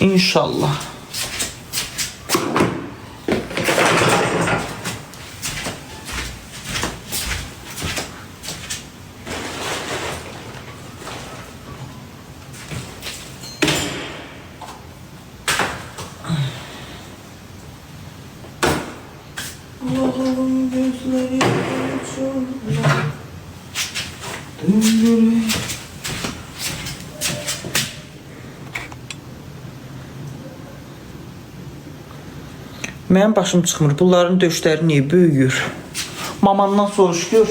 İnşallah. Allah'ım gözleri açıldı. Döndürün. Mənim başım çıxmır. Bunların döşləri niyə böyüyür? Mamandan soruş gör.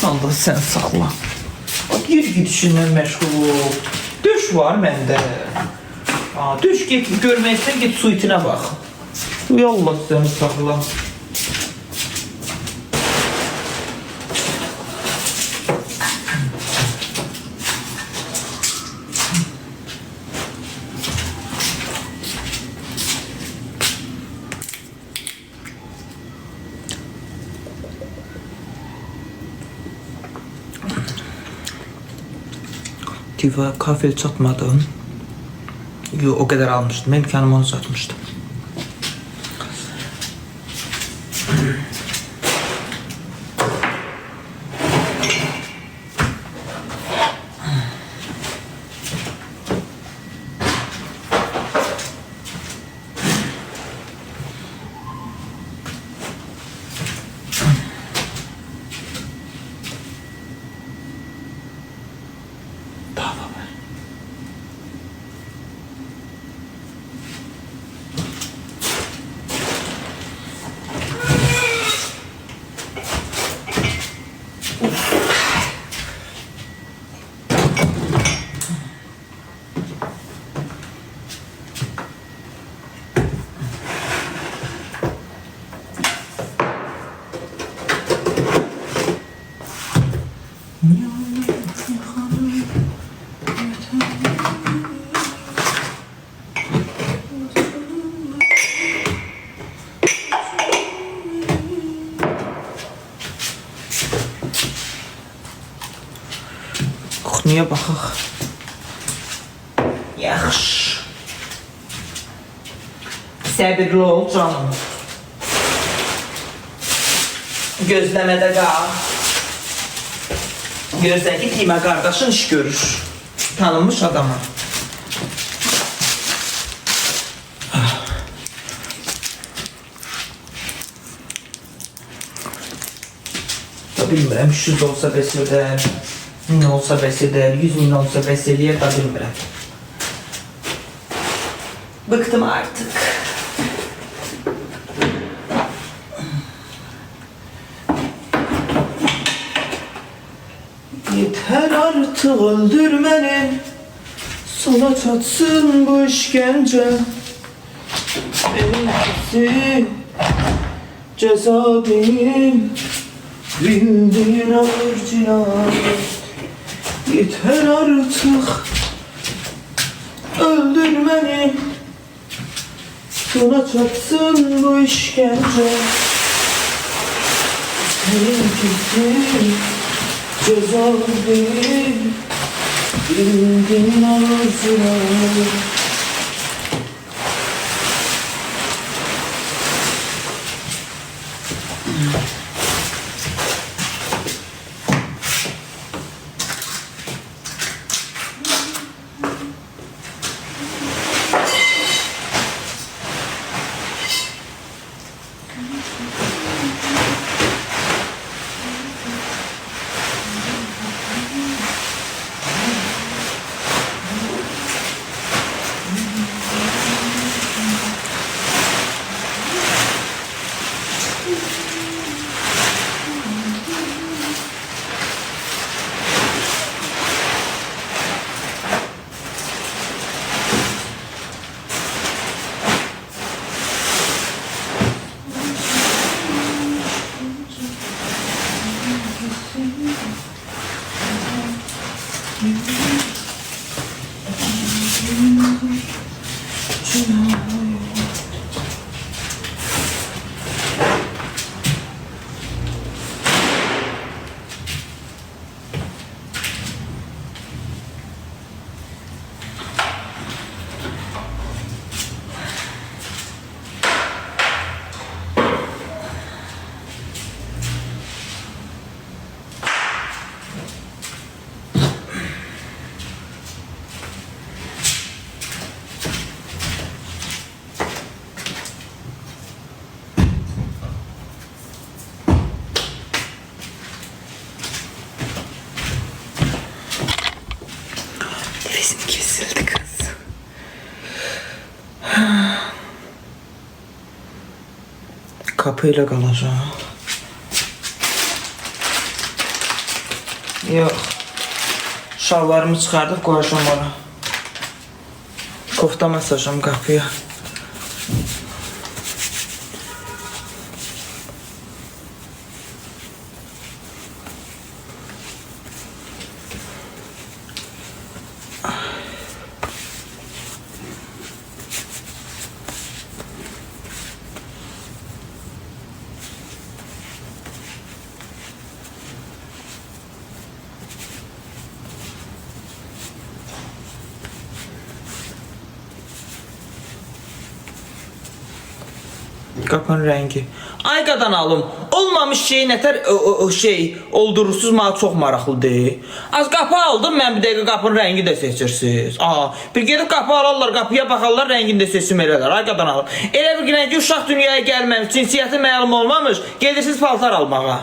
Allah sen sağla. Yer gidişindən məşğul ol. Döş var məndə. Döş get, görməksən get su itinə bax. Allah səni sağla. Diva kafel çatmadım. Yo, o kadar almıştım. Ben kendim onu satmıştım. Niye baxaq? Yaxşı. Səbirli ol canım. Gözləmədə qal. Görürsən ki, Timə qardaşın iş görür. Tanınmış adama. Bilmirəm, 300 olsa bəs edər, 1000 olsa bəs edər, 100 min olsa bəs eləyər, da bilmirəm. Bıktım artık. Yeter artık öldür beni, sana çatsın bu işkence. Benimkisi ceza değil, bildiğin ağır cinayet. Yeter artık öldür beni, sana çatsın bu işkence. Benimkisi ceza değil, bildiğin ağır cinayet. kapıyla qalacaq. Yox. Şalvarımı çıxardıq, qoyacam ora. Kofta masajım qapıya. Qapının rəngi. Ay qadan alım. Olmamış şey nətər şey oldurursuz mənə çox maraqlı deyil. Az qapı aldım, mən bir dəqiqə qapının rəngi də seçirsiniz. Bir gedib qapı alarlar, qapıya baxarlar, rəngini də seçim elərlər. Ay qadan alım. Elə bir rəngi uşaq dünyaya gəlməmiş, cinsiyyəti məlum olmamış, gedirsiniz paltar almağa.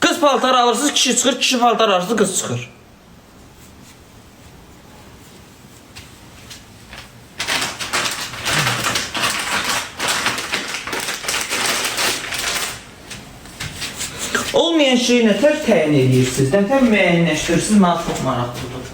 Qız paltar alırsınız, kişi çıxır, kişi paltar alırsınız, qız çıxır. Olmayan şeyi nətər təyin edirsiniz, nətər müəyyənləşdirirsiniz, mənə çox maraqlıdır.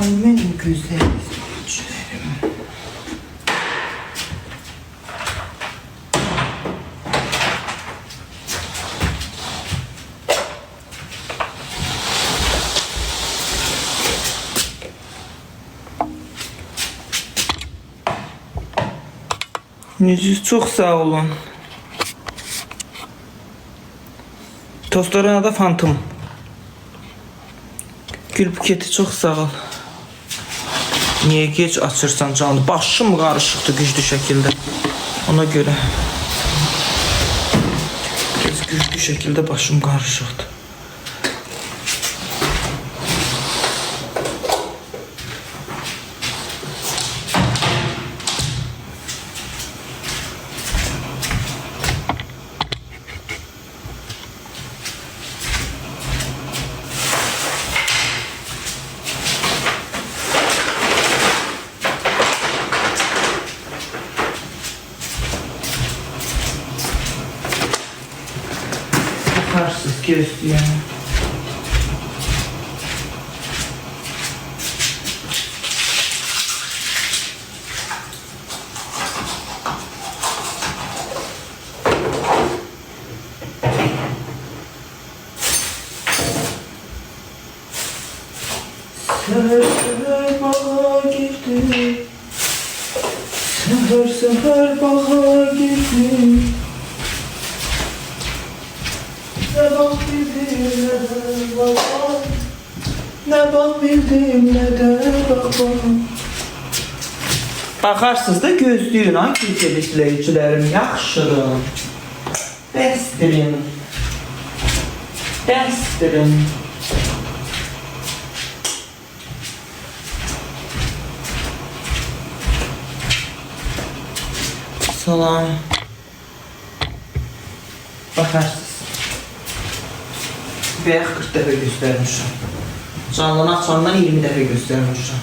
benim güzel izleyicilerim. Yüzünüz çok sağ olun. Tostların adı Phantom. Gül buketi çok sağ ol. Niye geç açırsan canlı? Başım qarışıqdır güclü şəkildə. Ona görə. Biraz güclü şəkildə başım qarışıqdır. Bakarsız gözlüyor. Seher bağa girdi. Seher bağa girdi. Ne bak bildim ne de bakmam. Ne bak bildim ne de bakmam. Bakarsınız da gözlüyün ha güzel izleyicilerim, yaxşırın. Bəsdirin. Bəsdirin. Salam. Bakarsınız. Veya 40 dəfə göstərmişəm. Canlını açandan 20 dəfə göstərmişəm.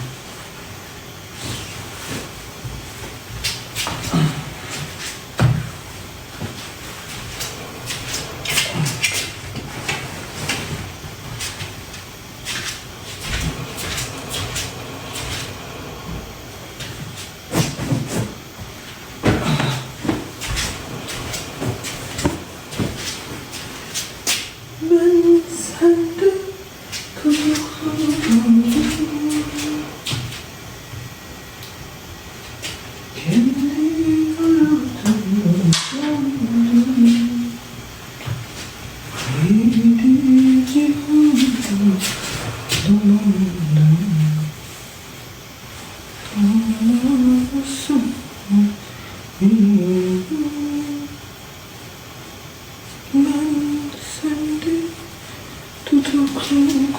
Ben sende tutuklandım. Kendimi aradım, sandım. Yedi cihandım, dolandım. Dolanasın. Ben sende tutuklandım.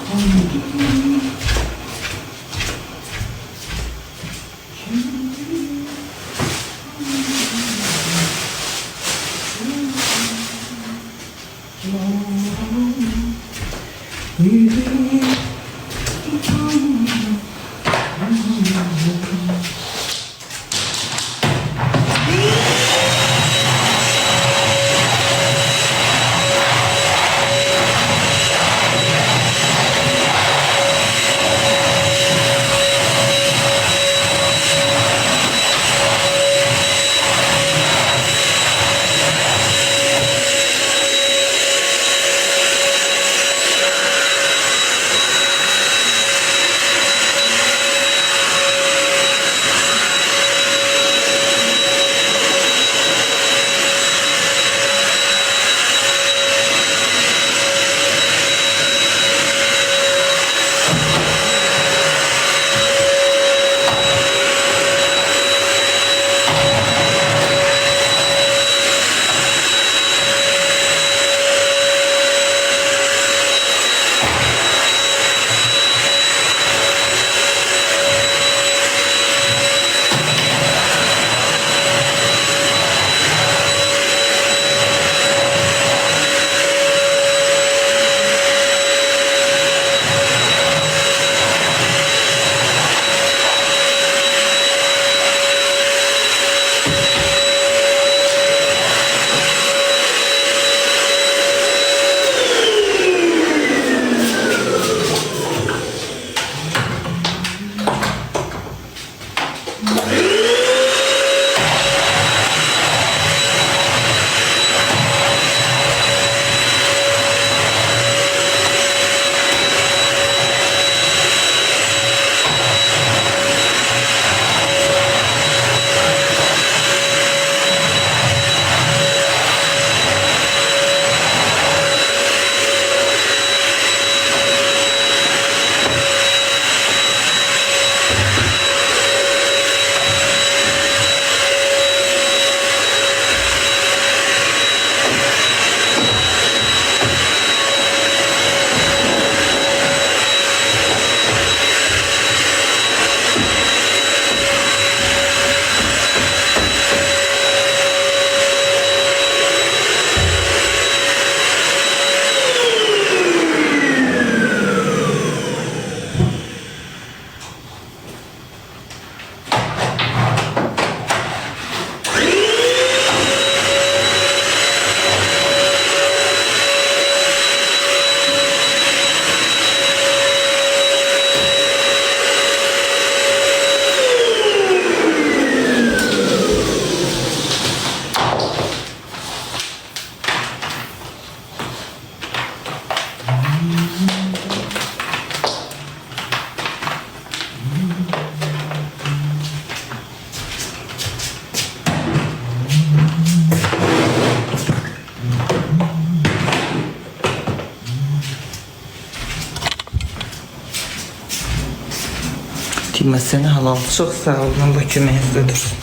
Girməsənə halal. Çox sağ olun. Allah köməyinizdə dursun.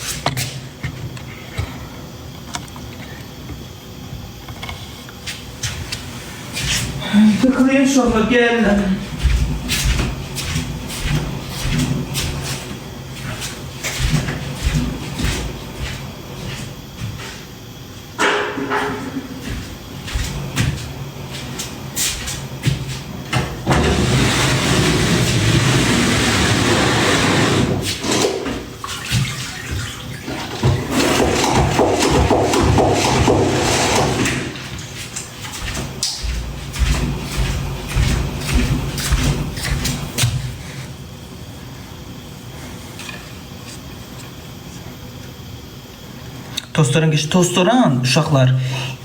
Tıklayın uşaqlar, gəlin. Tostoran uşaqlar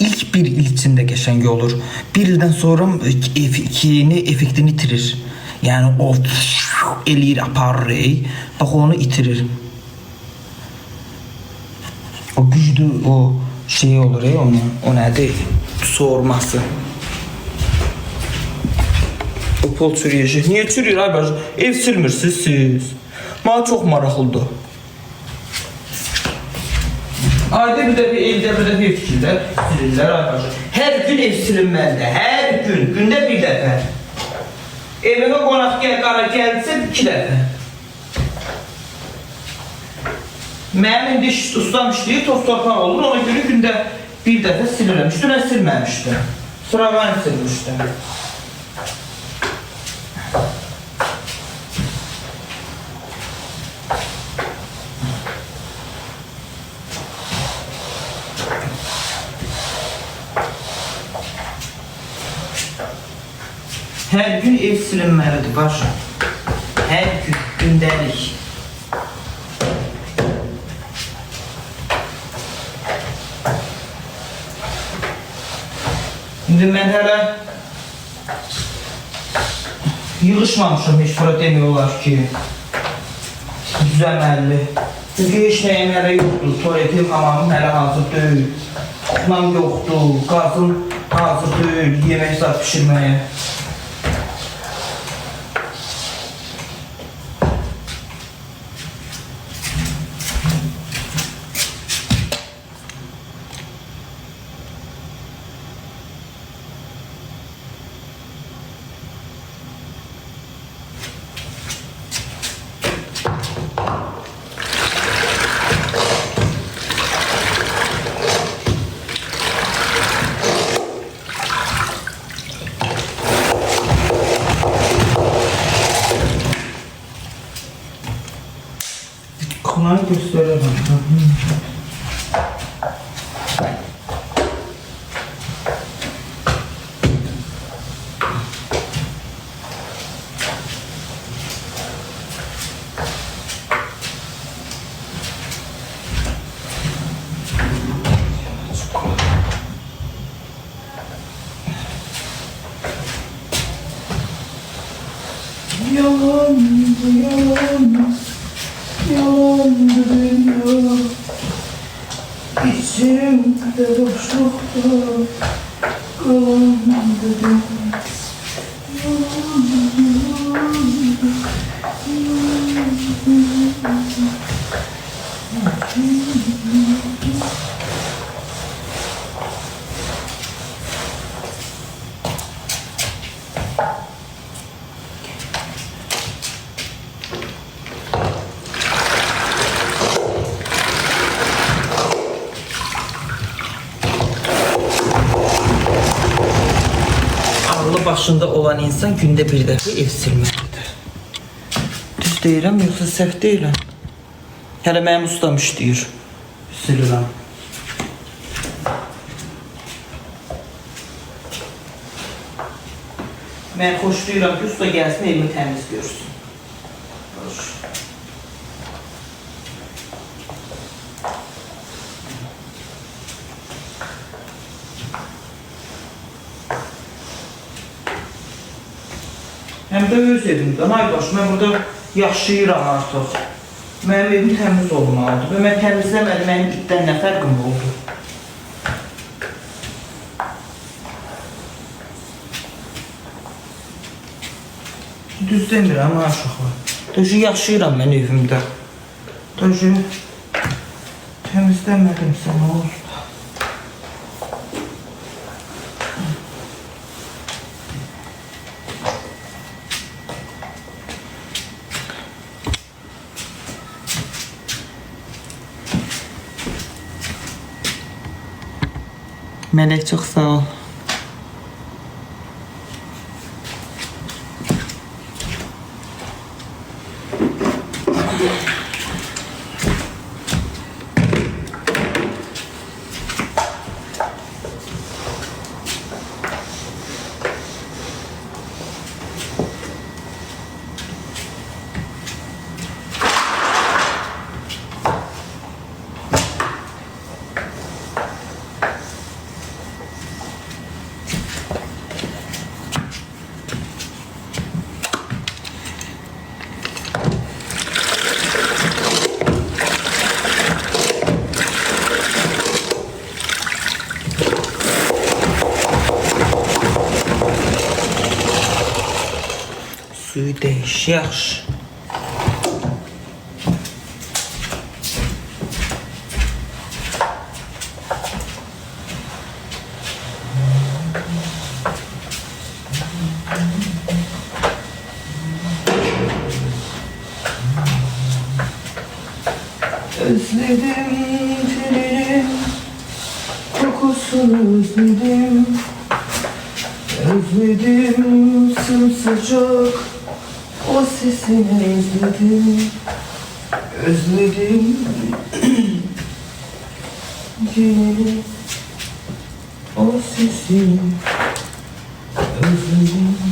ilk bir il içində qəşəng olur. Bir ildən sonra effektini itirir. Yəni o eləyir, aparır, bax onu itirir. O güclü o şey olur onun. O nədir? Soğurması. O pol çürüyəcək. Niyə çürüyür ay bacı? Ev silmirsiniz siz. Mənə çox maraqlıdır. Ayda bir dəfə evdə bir dəfə ev tikirlər, silirlər arkadaşlar. Hər gün ev silinməlidir, hər gün, gündə bir dəfə. Evimə qonaq qara gəlsə 2 dəfə. Mənim indi ustam işləyir, toz torpaq olur, ona görə gündə bir dəfə silirəm. Üstünə silməmişdim, sıravan silmişdim. Hər gün ev silinməlidir, başa. Hər gün, gündəlik. İndi mən hələ yığışmamışım, heç bura demək olar ki, düzəməlli. Çünki heç nəyim hələ yoxdur, tuvaletim, hamamım hələ hazır deyil. Kuxnam yoxdur, qazım hazır deyil, yemək zat pişirməyə. Kolay gösteremem. Yalan, yalan. Yalandı dünya, içimde boşlukta kalandı dünya. Başında olan insan gündə bir dəfə ev silməlidir. Düz deyirəm, yoxsa səhv deyirəm. Hələ mənim ustam işləyir. Silirəm. Mən xoşlayıram ki, usta gəlsin, evimi təmiz görsün. Həm də öz evimdən, ay baş, mən burada yaşayıram artıq. Mənim evim təmiz olmalıdır və mən təmizləmədim, mənim itdən nə fərqim oldu? Düz demirəm, ha uşaqlar. Döşü yaşayıram mən evimdə. Döşü təmizləmədimsə nə oldu? Melek çok sağ ol. Suyu değiş, yaş. Özledim teninin kokusunu özledim. Özledim sımsıcak o sesini özledim. Özledim teninin o sesini özledim.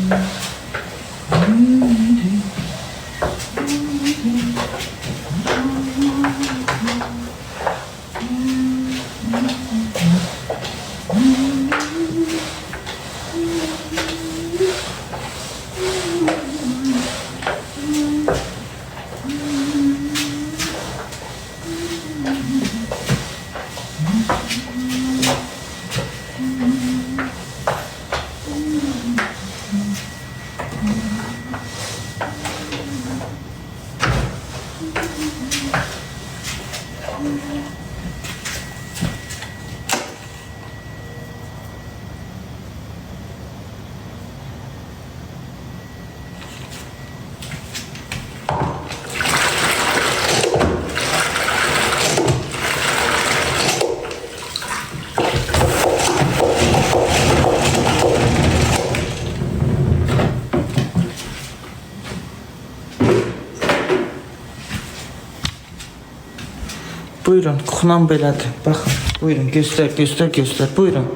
Buyurun, kuxunam belədir. Baxın, buyurun, göstər, göstər, göstər. Buyurun.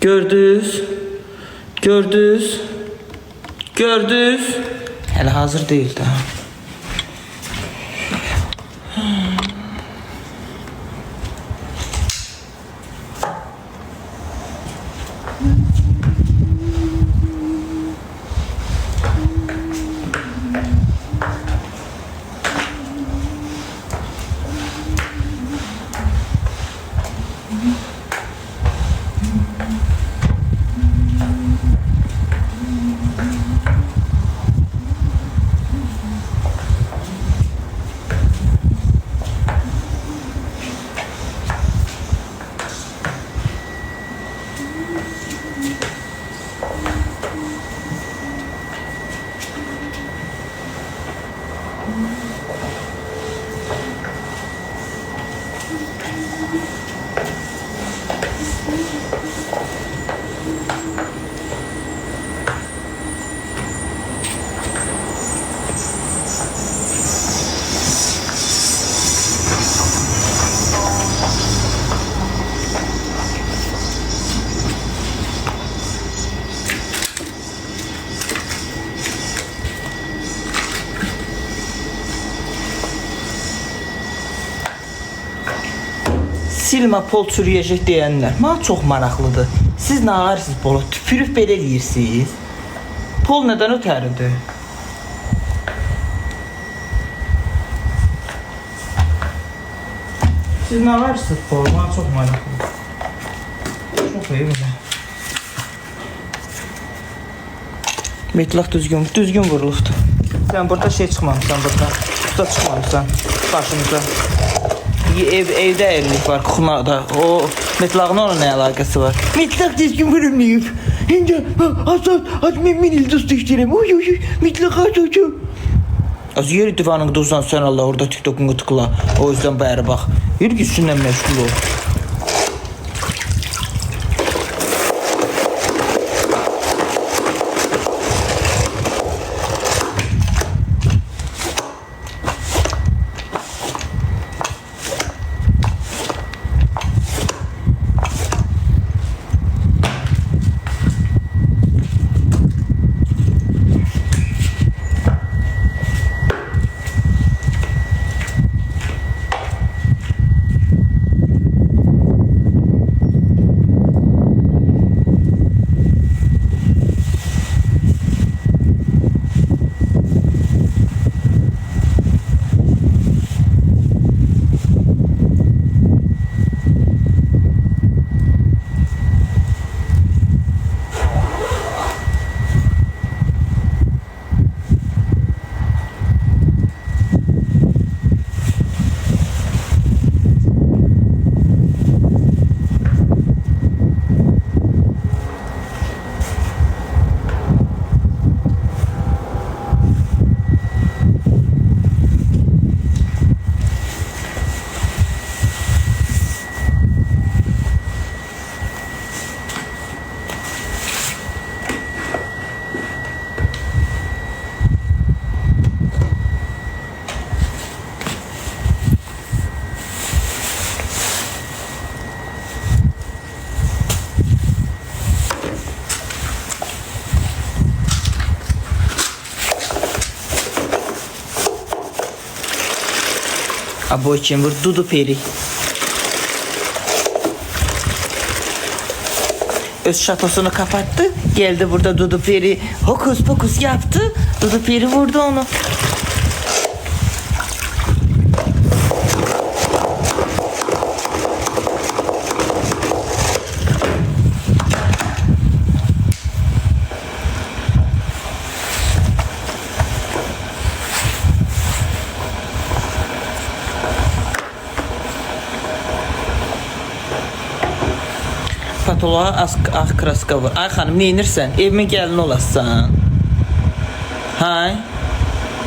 Gördünüz? Gördünüz? Gördünüz? Hələ hazır deyil də. Silma pol çürüyəcək deyənlər. Mənə çox maraqlıdır. Siz nə ağarsınız polu? Tüpürüb belə deyirsiniz. Pol nədən ötəridir? Siz nə ağarsınız polu? Mənə çox maraqlıdır. Çox iyi belə. Metlaq düzgün vurulubdur. Sen burada şey çıxmamışsan burada. Usta çıxmamışsan başımıza. Evdə əyirlik var kuxunada. O metlağın ona nə əlaqəsi var? Metlaq düzgün vurulmayıb. İndi az min il dost işləyirəm. Oy, metlaq açacağım. Az yeri divanın dursan sen Allah orada TikTok'unu tıkla. O yüzden bari bak. Yürü gitsinler meşgul ol. Aboy kim vur? Dudu Peri. Öz şatosunu kapattı. Geldi burada Dudu Peri hokus pokus yaptı. Dudu Peri vurdu onu. Patoloğa ağ kraska var. Ay xanım, neyinirsən? Evimin gəlini olasan. Hay?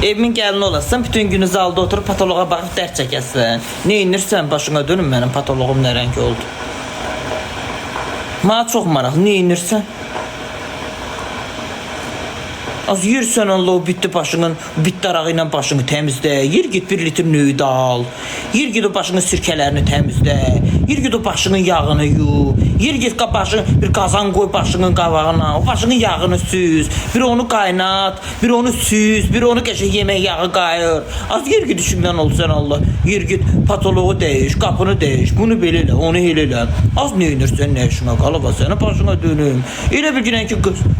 Evimin gəlini olasan, bütün günü zalda oturub patoloğa baxıb dərd çəkəsən. Neyinirsən? Başına dönüm, mənim patoloğum nə rəng oldu. Mənə çox maraqlı, neyinirsən? Az yürsən Allah o bitdi başının, bitdi arağı ilə başını təmizlə. Yer git 1 litr nüyüdə al. Yer git o başının sirkələrini təmizlə. Yer git o başının yağını yu. Yer git başını bir qazan qoy başının qabağına. O başının yağını süz. Bir onu qaynat, bir onu süz, bir onu qəşəng yemək yağı qayır. Az yer git işindən olsan Allah. Yer git patoloğu dəyiş, qapını dəyiş. Bunu belə elə, onu elə elə. Az neyinirsən, nə işinə qalıb, sənə başına dönüm. Elə bir günən ki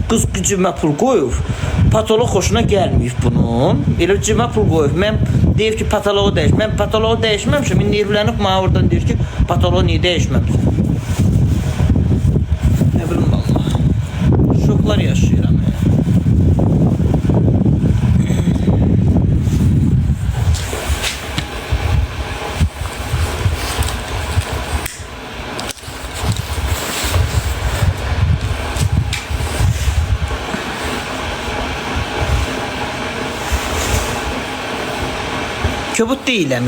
qız cibimə pul qoyub. Patolog xoşuna gəlməyib bunun. Elə cibimə pul qoyub. Mən deyib ki, patoloğu dəyiş. Mən patoloğu dəyişməmişəm. İndi evlənib mənə oradan deyir ki, patoloğu niyə dəyişməmişəm? Nə bilim Allah. Şoklar yaşayıram. Köbud deyiləm,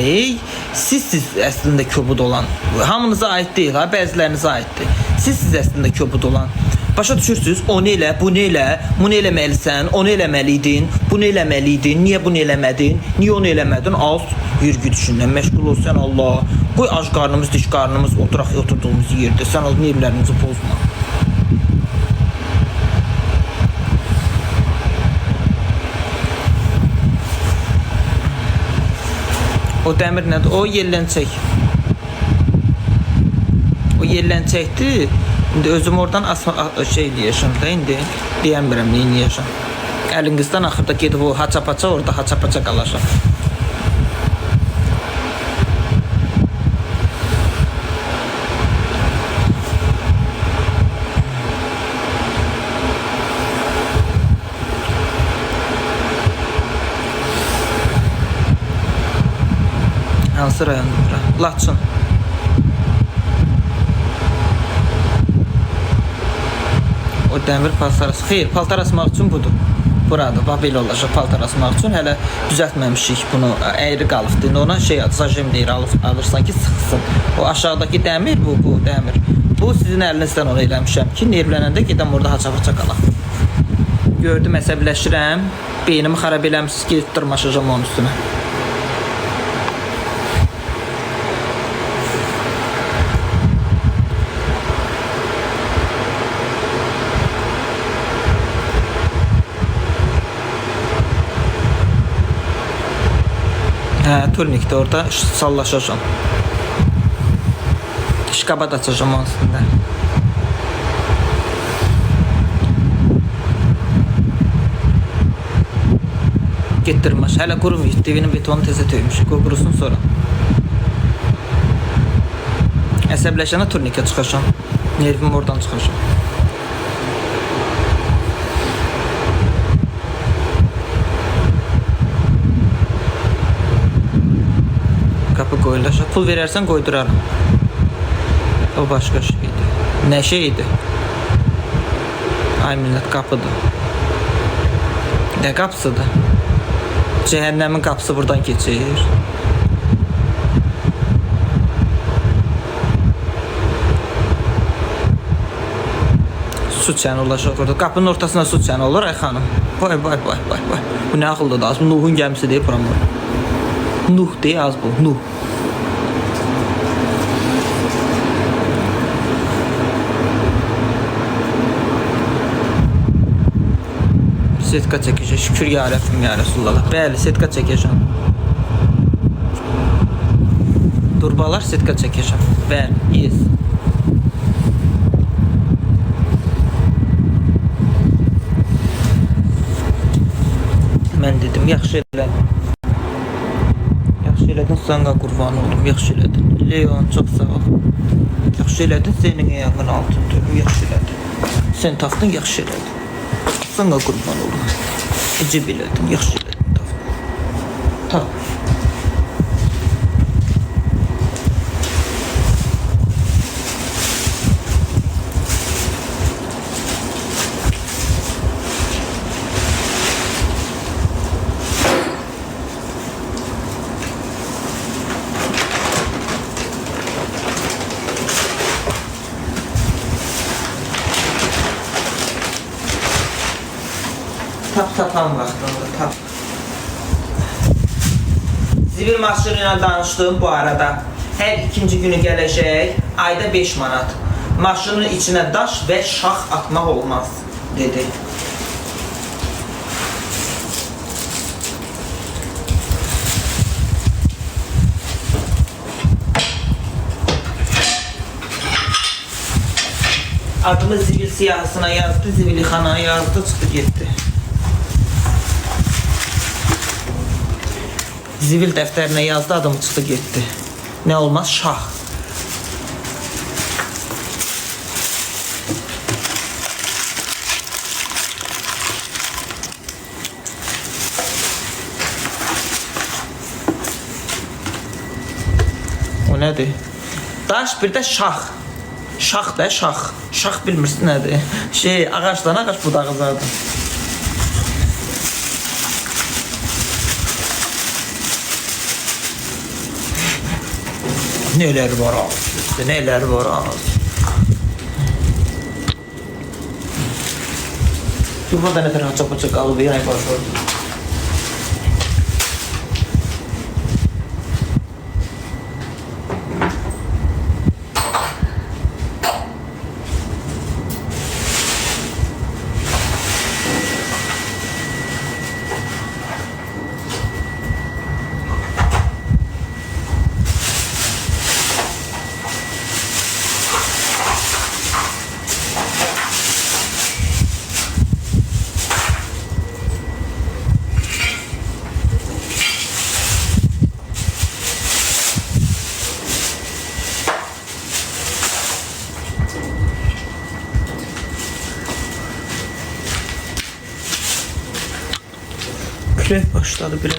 siz əslində köbud olan, hamınıza aid deyil, bəzilərinizə aiddir. Siz əslində köbud olan. Başa düşürsünüz, onu elə, bunu elə, bunu eləməlisən, onu eləməliydin, bunu eləməliydin, niyə bunu eləmədin, niyə onu eləmədin, az yürgü düşündən, məşğul ol sən Allah. Qoy ac qarnımız, diş qarnımız oturduğumuz yerdə, sən al nervlərimizi pozma. O dəmir nədir? O yellənçək. O yellənçəkdir. İndi özüm oradan şey deyəşəm də indi. Deyəmirəm, neyini yaşam. Əlinizdən axırda gedib o haça-paça orada haça-paça qalaşam. Hansı rayondur bura? Laçın. O dəmir paltar asmaq. Xeyr, paltar asmaq üçün budur. Burada bax belə olacaq paltar asmaq üçün. Hələ düzəltməmişik bunu. Əyri qalıbdı. Ona şey zajem deyir, alırsan ki sıxsın. O aşağıdakı dəmir bu dəmir. Bu sizin əlinizdən onu eləmişəm ki, nervlənəndə gedəm orada haça-haça qalaq. Gördüm, əsəbləşirəm. Beynimi xarab eləmişsiniz ki, dırmaşacağım onun üstünə. Turnikdə orada sallaşacağım. Şkaba da açacağım onun üstündə. Getdirmiş. Hələ qurumuyuz. Devinin betonu tezə töymüşük. O qurusun sonra. Əsəbləşənə turnikə çıxacağım. Nervim oradan çıxacağım. Kapı qoyulacaq. Pul verərsən qoyduraram. O başqa şeydir. Nə şeydir? Ay millət, qapıdır. Nə qapısıdır? Cəhənnəmin qapısı buradan keçir. Su çəni olacaq orada. Qapının ortasına su çəni olur ay xanım. Vay. Bu nə ağıllıdır? Az bu Nuhun gəmisi deyib buramı. Nuh deyə az bu. Nuh. Setka çəkəcəm. Şükür ya Rəbbim ya Resulullah. Bəli, setka çəkəcəm. Durbalar setka çəkəcəm. Bəli, yes. Mən dedim, yaxşı elədin. Yaxşı elədin, sana qurban oldum. Yaxşı elədin. Leon, çox sağ ol. Yaxşı elədin, senin ayağın altındır. Yaxşı elədin. Sən taxtın, yaxşı elədin. Sana qurban olum. Ecib elədin, yaxşı elədin. Tamam. Tapan vaxtında tap. Zibil maşını ilə danışdım bu arada. Hər ikinci günü gələcək, ayda 5 manat. Maşının içinə daş və şax atmaq olmaz, dedi. Adımı zibil siyahısına yazdı, zibili xanaya yazdı, çıxdı getdi. Zivil dəftərinə yazdı, adamı çıxdı getdi. Nə olmaz? Şah. O nədir? Daş bir də şax. Şax da şax. Şax bilmirsin nədir? Ağaçdan ağaç budağı zaten. Neler var ağzı, neler var ağzı. Burada ne kadar haça kalıbı yani başladı. Başladı biraz.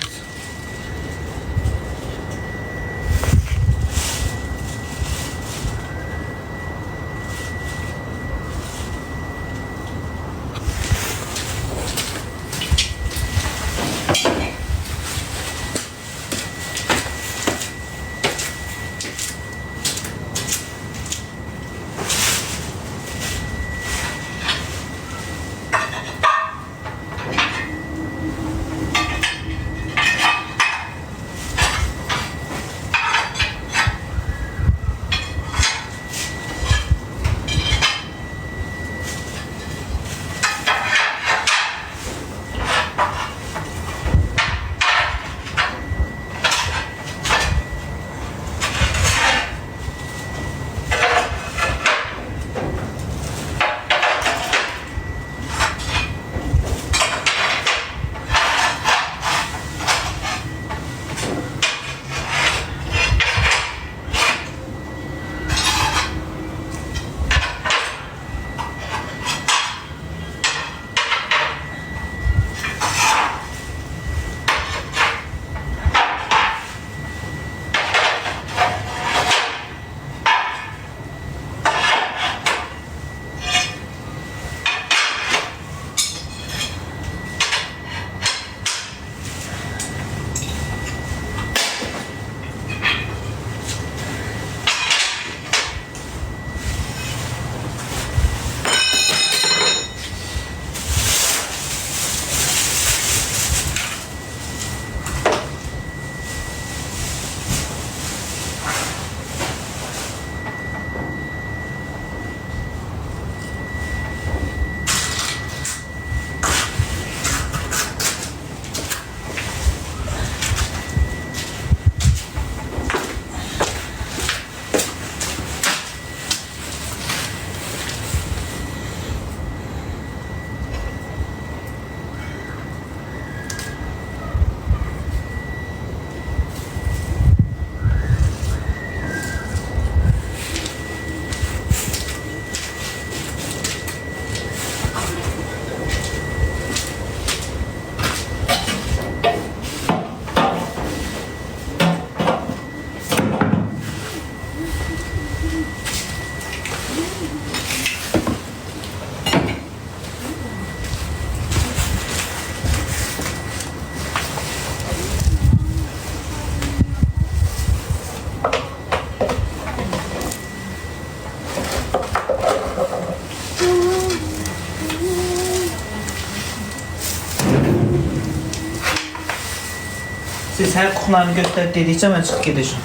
Siz her kuklalarını göster dedikçe ben çıkıp gideceğim.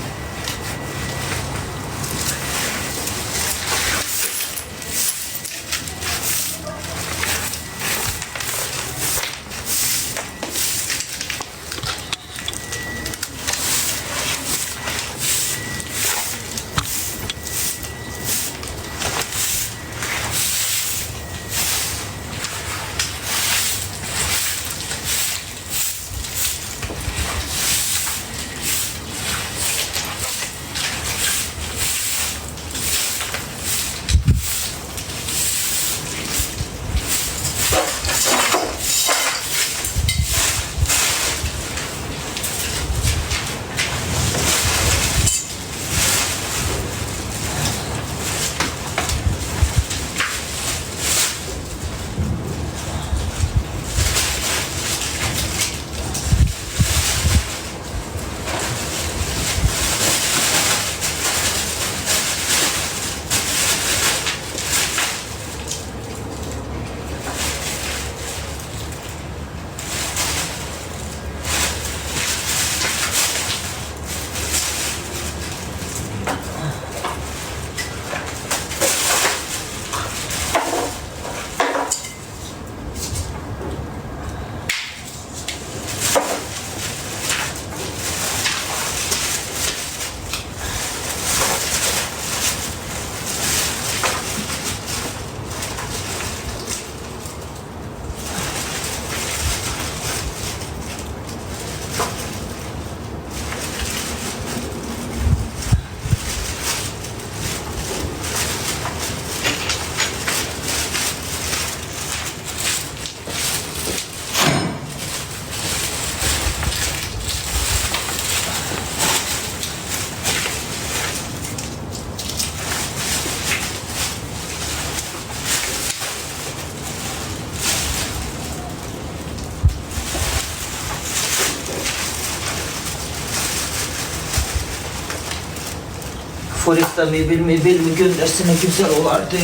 Foresta mebil mi göndersene güzel olardı.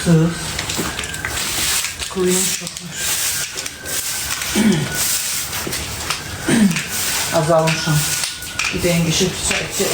görürsünüz. Koyun uşaqlar. Azalmışım. Bir de engişir çay.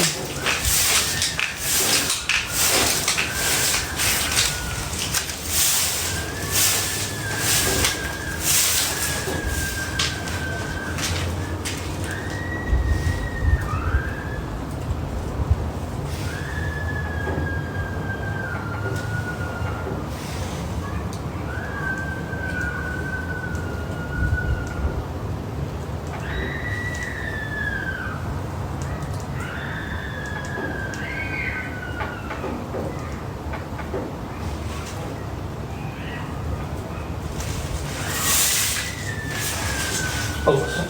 Olsun.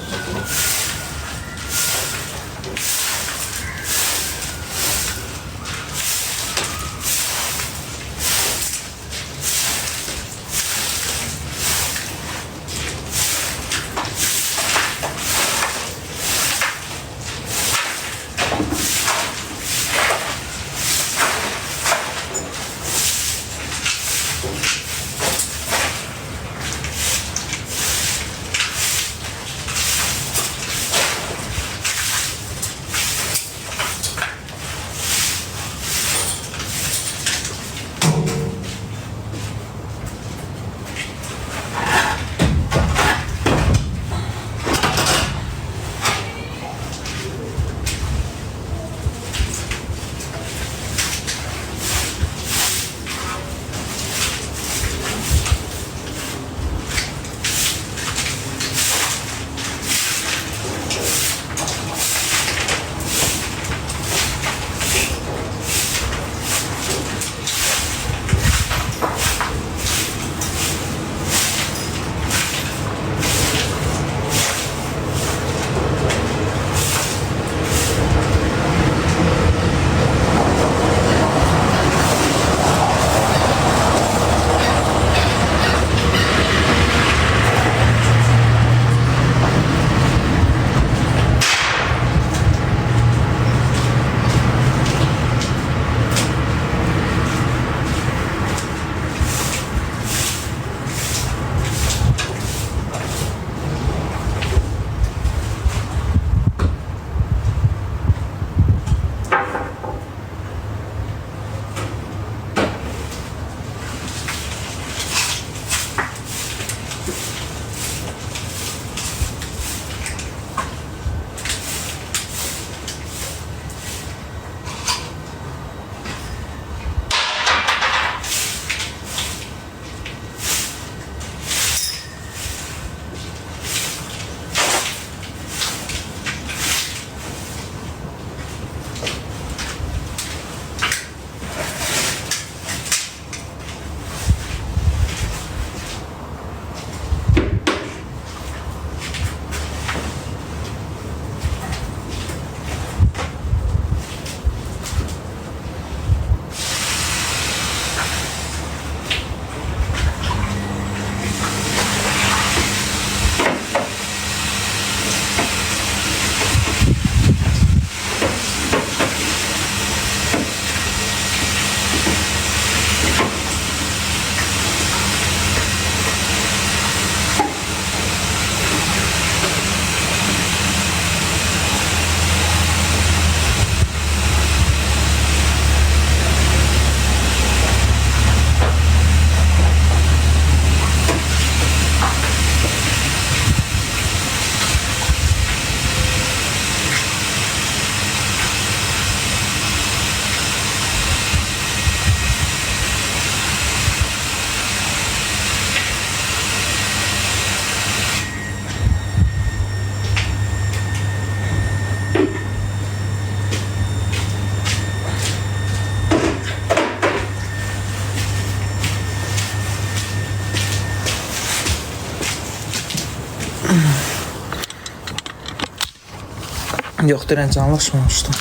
Yok, direnci anlaşmamıştım.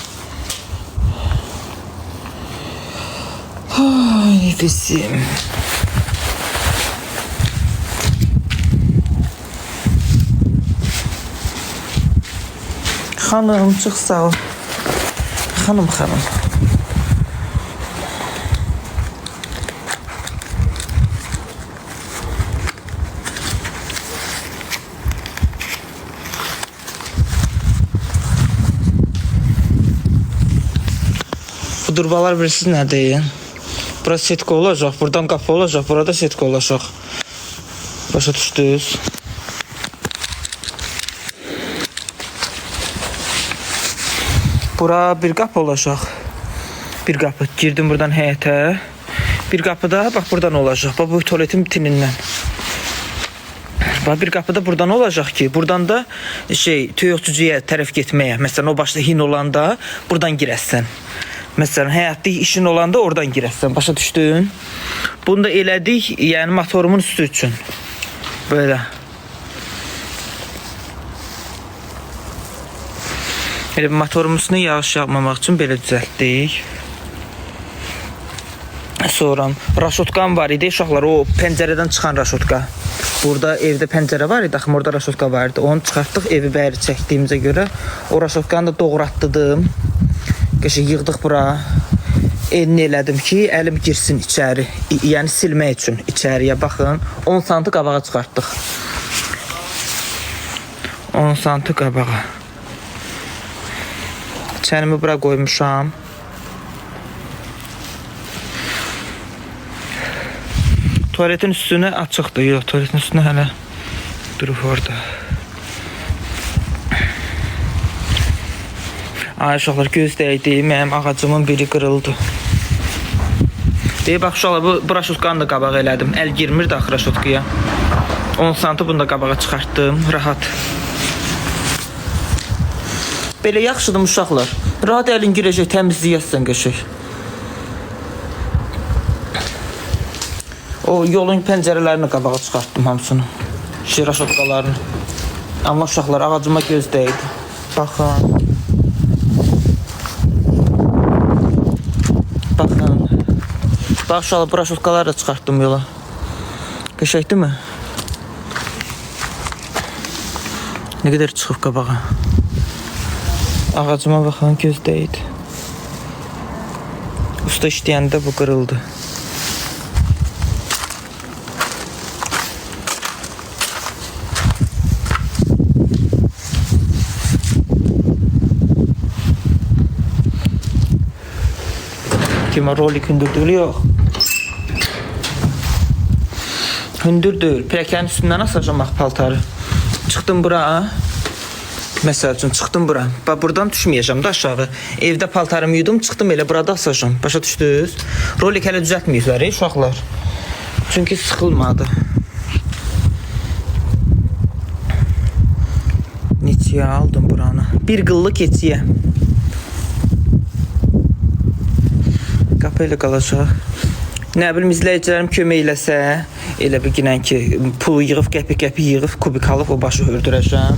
Ay nefesim. Hanım çok sağ ol. Hanım. durbalar bilirsiniz nə deyin? Burası setka olacaq, buradan qapı olacaq, burada setka olacaq. Başa düşdünüz? Bura bir qapı olacaq. Bir qapı. Girdim buradan həyətə. Bir qapı da bax buradan olacaq. Bax bu tuvaletin bitinindən. Bax bir qapı da buradan olacaq ki, buradan da tüyökçücüyə tərəf getməyə. Məsələn, o başda hin olanda buradan girəsən. Məsələn, həyatda işin olanda oradan girəsən. Başa düşdün? Bunu da elədik, yəni motorumun üstü üçün. Böyle. Elə motorumun üstünə yağış yağmamaq üçün belə düzəltdik. Sonra raşotkam var idi, uşaqlar, o pəncərədən çıxan raşotka. Burada evdə pəncərə var idi, axı orada raşotka var idi. Onu çıxartdıq, evi bəyəri çəkdiyimizə görə. O raşotkanı da doğratdıdım. Qəşəng yığdıq bura. Elini elədim ki, əlim girsin içəri. Yəni silmək üçün içəriyə baxın. 10 santı qabağa çıxartdıq. 10 santı qabağa. Çənimi bura qoymuşam. Tuvaletin üstünə açıqdır. Yox, tuvaletin üstünə hələ durub orada. Ay uşaqlar, göz dəydi. Mənim ağacımın biri qırıldı. Bax uşaqlar, bu raşotkanı da qabağa elədim. Əl girmir də axı raşotkaya. 10 santı bunu da qabağa çıxartdım. Rahat. Belə yaxşıdır uşaqlar. Rahat əlin girəcək, təmizləyəsən qəşəng. O yolun pəncərələrini qabağa çıxartdım hamısını. Raşotkalarını. Amma uşaqlar, ağacıma göz dəydi. Baxın. Baxın. Bax uşaqlar, bu raşotkaları da çıxartdım yola. Qəşəngdir mi? Nə qədər çıxıb qabağa. Ağacıma baxın, göz dəydi. Usta işləyəndə bu qırıldı. Kime rolik hündürdür yok. Hündürdür. Pələkanın üstündən asacağım bax paltarı. Çıxdım bura. Məsəl üçün çıxdım bura. Bax buradan düşməyəcəm də aşağı. Evdə paltarımı yudum, çıxdım elə burada asacağım. Başa düşdünüz? Rolik hələ düzəltməyiblər uşaqlar. Çünki sıxılmadı. Neçəyə aldım buranı? Bir qıllı keçiyə. Qapı ilə qalacaq. Nə bilim, izləyicilərim kömək eləsə, elə bir ginən ki, pulu yığıb, qəpi yığıb, kubik alıb o başı öldürəcəm.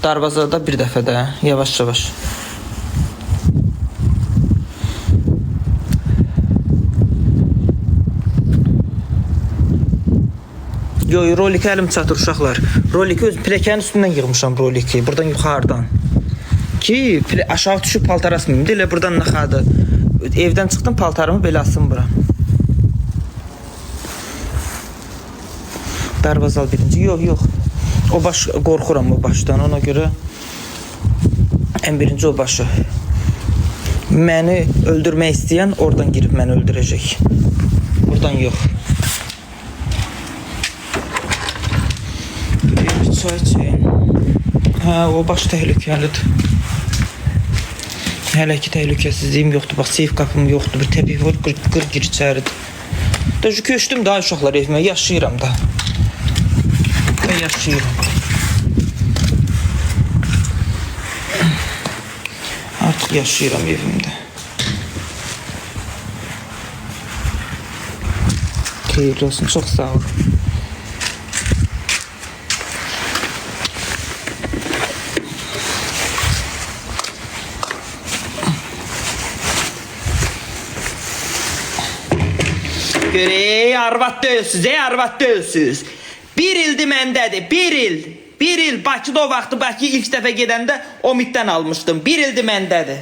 Darvazada bir dəfədə, yavaş-yavaş. Yox, roliki əlim çatır uşaqlar. Roliki öz pilləkənin üstündən yığmışam roliki, buradan yuxarıdan. Ki, aşağı düşüb paltar asmayayım. Elə buradan naxadı. Evdən çıxdım, paltarımı belə asım bura. Darvazal birinci. Yox. O baş, qorxuram o başdan. Ona görə ən birinci o başı. Məni öldürmək istəyən oradan girib məni öldürəcək. Buradan yox. Bir çay çəyin. Hə, o baş təhlükəlidir. Hələ ki təhlükəsizliyim yoxdur. Bax, seyf qapım yoxdur. Bir təpik var, qır gir içəridir. Daha köçdüm daha uşaqlar evimə. Yaşayıram da. Ben yaşayıram. Artıq yaşayıram evimdə. Xeyirli olsun. Çox sağ ol. Görey, arvad deyilsiniz, arvad deyilsiniz. Bir ildir məndədir, bir il. Bir il Bakıda o vaxtı, Bakı ilk dəfə gedəndə Omiddən almışdım. Bir ildir məndədir.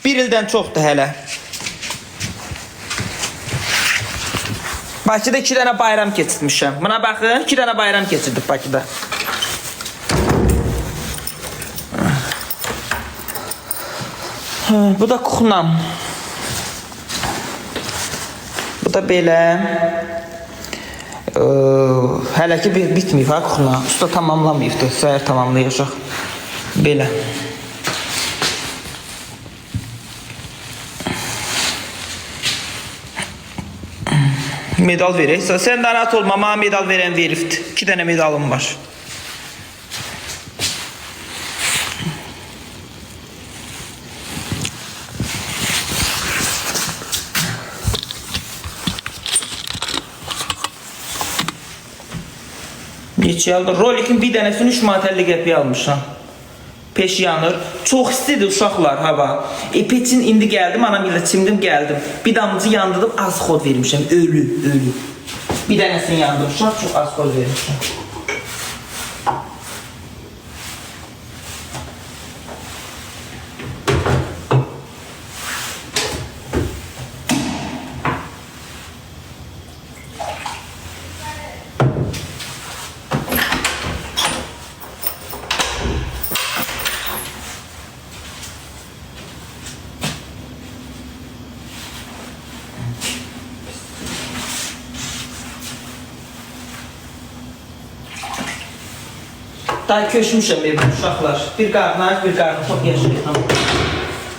Bir ildən çoxdur hələ. Bakıda 2 dənə bayram keçirmişəm. Buna baxın, 2 dənə bayram keçirdik Bakıda. Bu da kuxnam. da belə. Hələ ki bitməyib ha kuxna. Usta tamamlamayıbdır. Səhər tamamlayacaq. Belə. Medal verək. Sən narahat olma, mənə medal verən veribdir. 2 dənə medalım var. Neçə aldı? Rolikin bir dənəsini 3 manat 50 qəpiyə almışam. Peş yanır. Çox istidir uşaqlar hava. Peçin indi gəldim, anam ilə çimdim gəldim. Bir damcı yandırıb az xod vermişəm. Ölü. Bir dənəsini yandırmışam, çox az xod vermişəm. Daha köşmüşəm evim uşaqlar. Bir qarnı bir qarnı çox yaşayacam.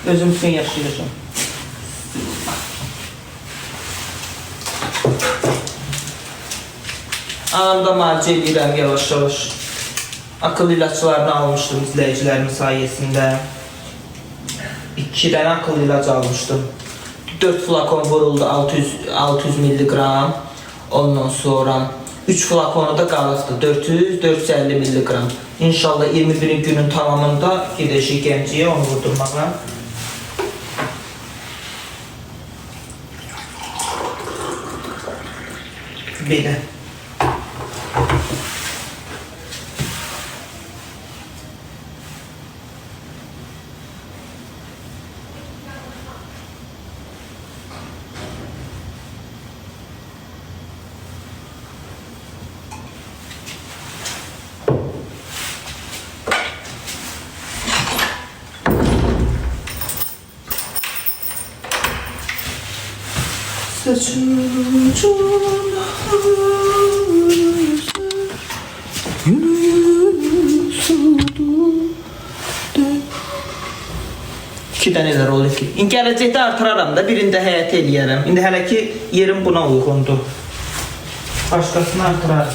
Özüm üçün yaşayacam. Anamda müalicə edirəm yavaş-yavaş. Akıl ilaçlarını almışdım izləyicilərimin sayəsində. 2 dənə akıl ilacı almışdım. 4 flakon vuruldu 600 milligram. Ondan sonra 3 flakonu da qalıqdı 450 milligram. İnşallah 21 günün tamamında gedəcək Gəncəyə onu vurdurmağa. Belə. Saçın ucuna İki dənələr olur ki. Gələcəkdə artıraram da, birində həyat eləyərəm. İndi hələ ki yerim buna uyğundur. Başqasını artırarım.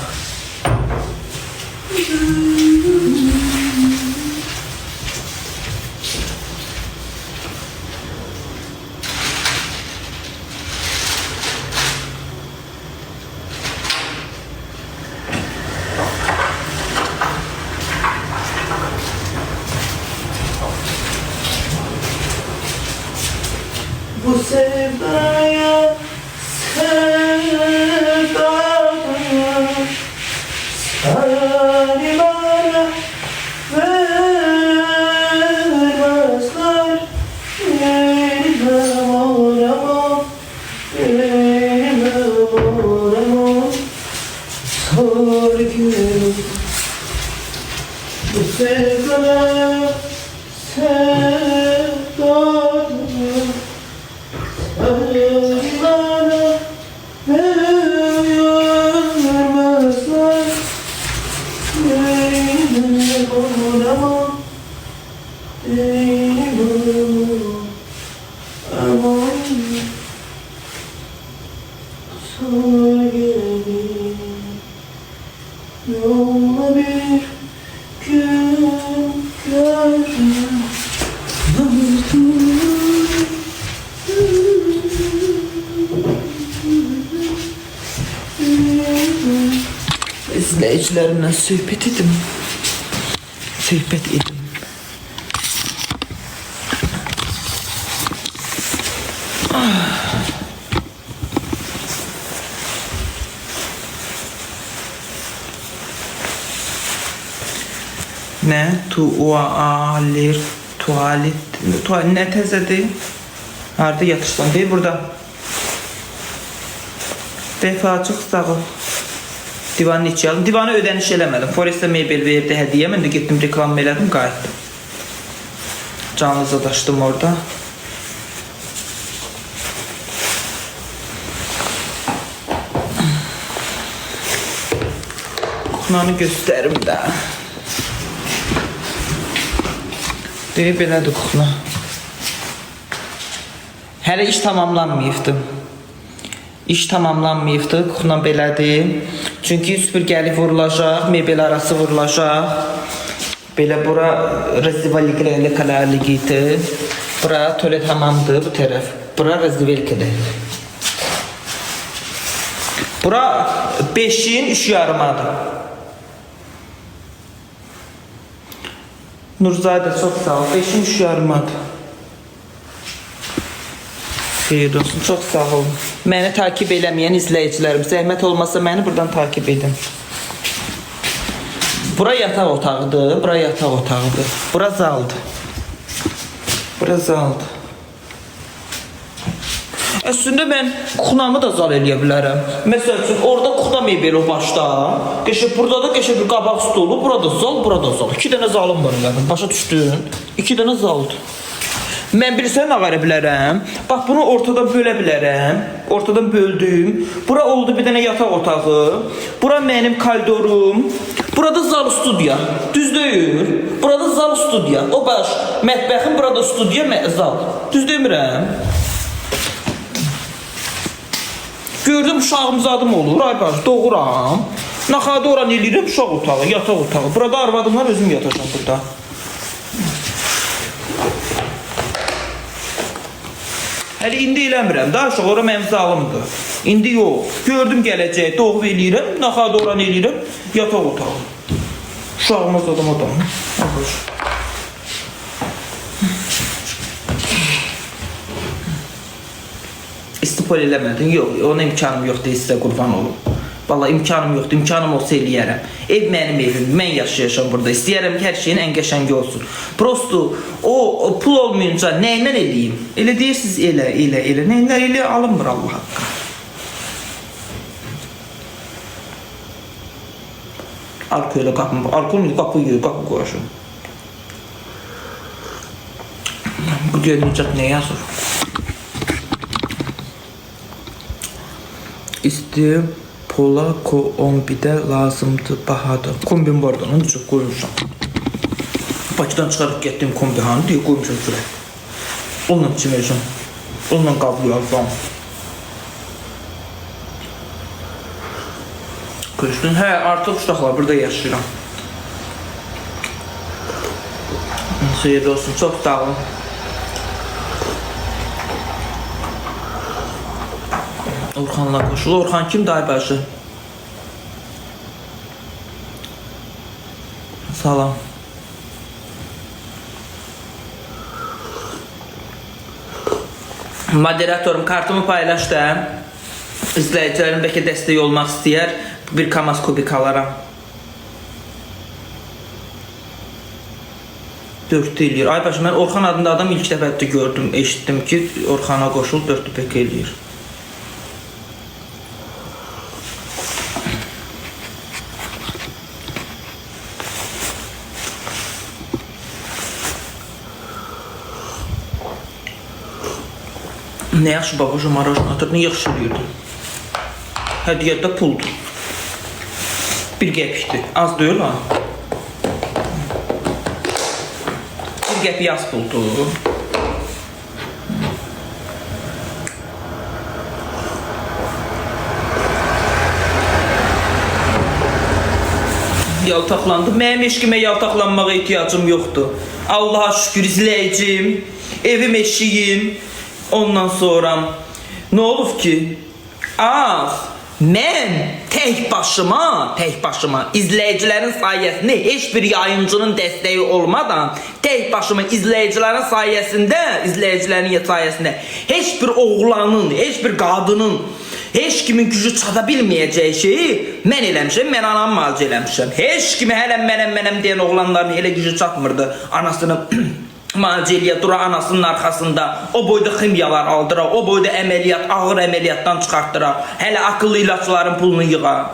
Bu sevdaya seni bana vermezler. Benim aramam, sor gün. Bu sevdaya yolla bir gün görürüm. İzleyicilerimle söhbət edim. Ne? Tuvalet ne təzədir? Harada yatışdan deyil burada. Vəfacıq sağ ol. Divanı içi aldım. Divanı ödəniş eləmədim. Foresta mebel verdi hədiyyə. Mən də getdim reklam elədim, qayıtdım. Canınıza daşdım orada. kuxnanı göstərim də. Deyib belədir kuxna. Hələ iş tamamlanmayıbdır. İş tamamlanmayıbdır, kuxna belədir. Çünki süpürgəli vurulacaq, mebel arası vurulacaq. Belə bura razdivalikalarlıqdır. Bura tualet hamamdır bu tərəf. Bura razdivalikadır. Bura 5'in 3,5'adır. Nurzadə çox sağ ol. 5'in 3,5'adır. Xeyir olsun, çox sağ olun. Məni takip eləməyən izləyicilərim, zəhmət olmasa məni buradan takip edin. Bura yataq otağıdır, bura yataq otağıdır. Bura zaldır. Bura zaldır. Əslində mən kuxnamı da zal eləyə bilərəm. Məsəl üçün, orada kuxna mebeli o başda. Qəşək burada da qəşək bir qabaq stolu, burada zal, burada zal. 2 dənə zalım var elədim, başa düşdün? 2 dənə zaldır. Mən bilirsən nə qara bilərəm? Bax, bunu ortadan bölə bilərəm. Ortadan böldüm. Bura oldu bir dənə yataq otağı. Bura mənim koridorum. Burada zal studiya. Düz deyil. Burada zal studiya. O baş, mətbəxim, burada studiya, zal. Düz demirəm. Gördüm uşağım zadım olur. Ay baş, doğuram. Naxadə oran eləyirəm, uşaq otağı, yataq otağı. Burada arvadımlar özüm yatacam burada. Hələ indi eləmirəm, daha uşaq ora mənim zalımdır. İndi yox, gördüm gələcək, doğub eləyirəm, naxadə oran eləyirəm, yataq otağı. Uşağımız adam. İstipol eləmədin, yox, ona imkanım yoxdur, sizə qurban olum. Vallahi imkanım yoxdur, imkanım olsa eləyərəm. Ev mənim evim, mən yaşayacam burada. İstəyərəm ki, hər şeyin ən qəşəngi olsun. Prosto o pul olmayınca nəyinlə eləyim? Elə deyirsiniz, elə. Nəyinlə elə alınmır Allah haqqı. Alkoyla qapım, alkoyla qapı yiyor, qapı qoyuşum. Bu görünəcək nə yazır? İstəyim. Pola kombidə lazımdır, bahadır. Kombim var da, onu çox qoymuşam. Bakıdan çıxarıb getdim kombi hanı deyə qoymuşam şuraya. Onunla çiməcəm. Onunla qablayacam. Qışdın, hə, artıq uşaqlar burada yaşayıram. Xeyirli olsun, çox sağ olun. Orxanla qoşulu. Orxan kimdir ay başı? Salam. Moderatorum kartımı paylaşdım. İzləyicilərim bəlkə dəstək olmaq istəyər. Bir kamaz kubik alaram. 4 eləyir. Ay başı, mən Orxan adında adam ilk dəfədə gördüm, eşitdim ki, Orxana qoşul 4 pek eləyir. Nə yaxşı babacım, araşınatır, nə yaxşı eləyirdim. Hədiyyədə puldur. 1 qəpikdir, az deyil ha. 1 qəpik az puldur. Yaltaqlandım. Mənim eşkimə yaltaqlanmağa ihtiyacım yoxdur. Allaha şükür, izləyicim, evim, eşiyim. Ondan sonra nə olub ki? Mən tək başıma izləyicilərin sayəsində, heç bir yayıncının dəstəyi olmadan, tək başıma izləyicilərin sayəsində heç bir oğlanın, heç bir qadının, heç kimin gücü çata bilməyəcəyi şeyi mən eləmişəm, mən anamı malcı eləmişəm. Heç kimi hələ mənəm deyən oğlanların elə gücü çatmırdı anasını Maceliyə dura anasının arxasında, o boyda ximyalar aldıra, o boyda əməliyyat, ağır əməliyyatdan çıxartdıra, hələ akıllı ilaçların pulunu yığa.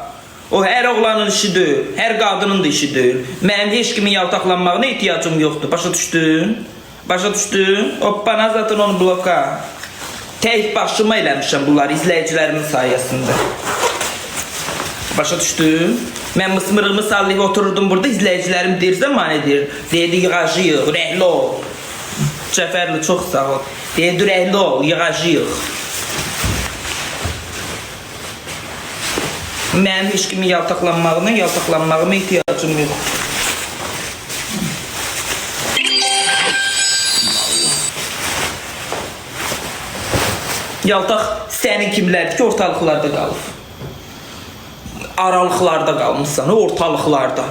O hər oğlanın işi deyil, hər qadının da işi deyil. Mənim heç kimin yaltaqlanmağına ihtiyacım yoxdur. Başa düşdün? Başa düşdün? Hoppa, nazatın onu bloka. Tək başıma eləmişəm bunları izləyicilərimin sayəsində. Başa düşdün? Mən mısmırımı sallayıb otururdum burada, izləyicilərim deyirsə mənə deyir. Deyirdi, yığacıyıq, ürəkli ol. Cəfərli, çox sağ ol. Deyirdi, ürəkli ol, yığacıyıq. Mənim heç kimin yaltaqlanmağıma ihtiyacım yox. Yaltaq sənin kimlərdir ki, ortalıqlarda qalıb. Aralıqlarda qalmışsan, ortalıqlarda.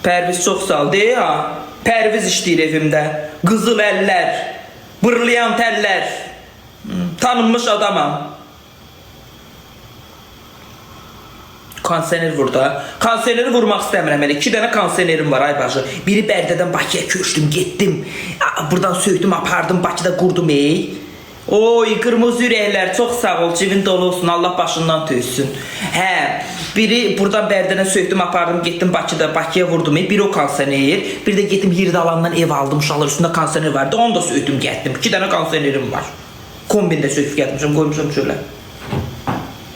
Pərviz çox sağ ol, deyil ha? Pərviz işləyir evimdə. Qızıl əllər, bırlayan təllər. Tanınmış adamam. Konsener burada. Konseneri vurmaq istəmirəm. 2 dənə konsenerim var, ay bacı. Biri Bərdədən Bakıya köçdüm, getdim. Buradan söydüm, apardım, Bakıda qurdum, Oy, qırmızı ürəklər, çox sağ ol, cibin dolu olsun, Allah başından tüysün. Hə, biri buradan Bərdədən söydüm, apardım, getdim Bakıya vurdum, biri o konsener. Bir də getdim Yeridalandan ev aldım, uşaqlar üstündə konsener vardı, onu da söydüm, getdim. 2 dənə konsenerim var. Kombində söydüm, getmişim, qoymuşum şöyle.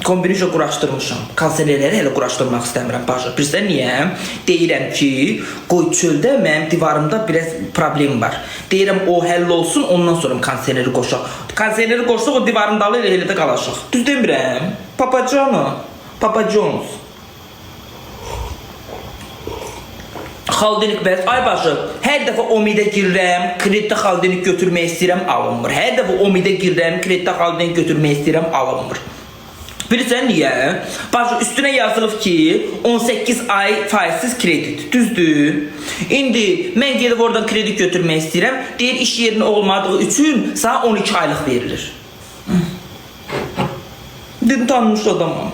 Kombini işə quraşdırmışam. Konsenerləri hələ quraşdırmaq istəmirəm, bacı. Bilirsən niyə? Deyirəm ki, qoy çöldə mənim divarımda biraz problem var. Deyirəm o həll olsun, ondan sonra konseneri qoşaq. Konseneri qoşsaq o divarın dalı elə də qalacaq. Düz demirəm? Papa Jones. Xaldinik bəs, ay bacı, hər dəfə Omidə girirəm, kreditdə xaldinik götürmək istəyirəm, alınmır. Hər dəfə Omidə girirəm, kreditdə xaldinik götürmək istəyirəm, alınmır. Bilirsən niyə? Bacı, üstünə yazılıb ki, 18 ay faizsiz kredit. Düzdür. İndi mən gedib oradan kredit götürmək istəyirəm. Deyir, iş yerinin olmadığı üçün sana 12 aylıq verilir. Dedim, tanınmış adamam.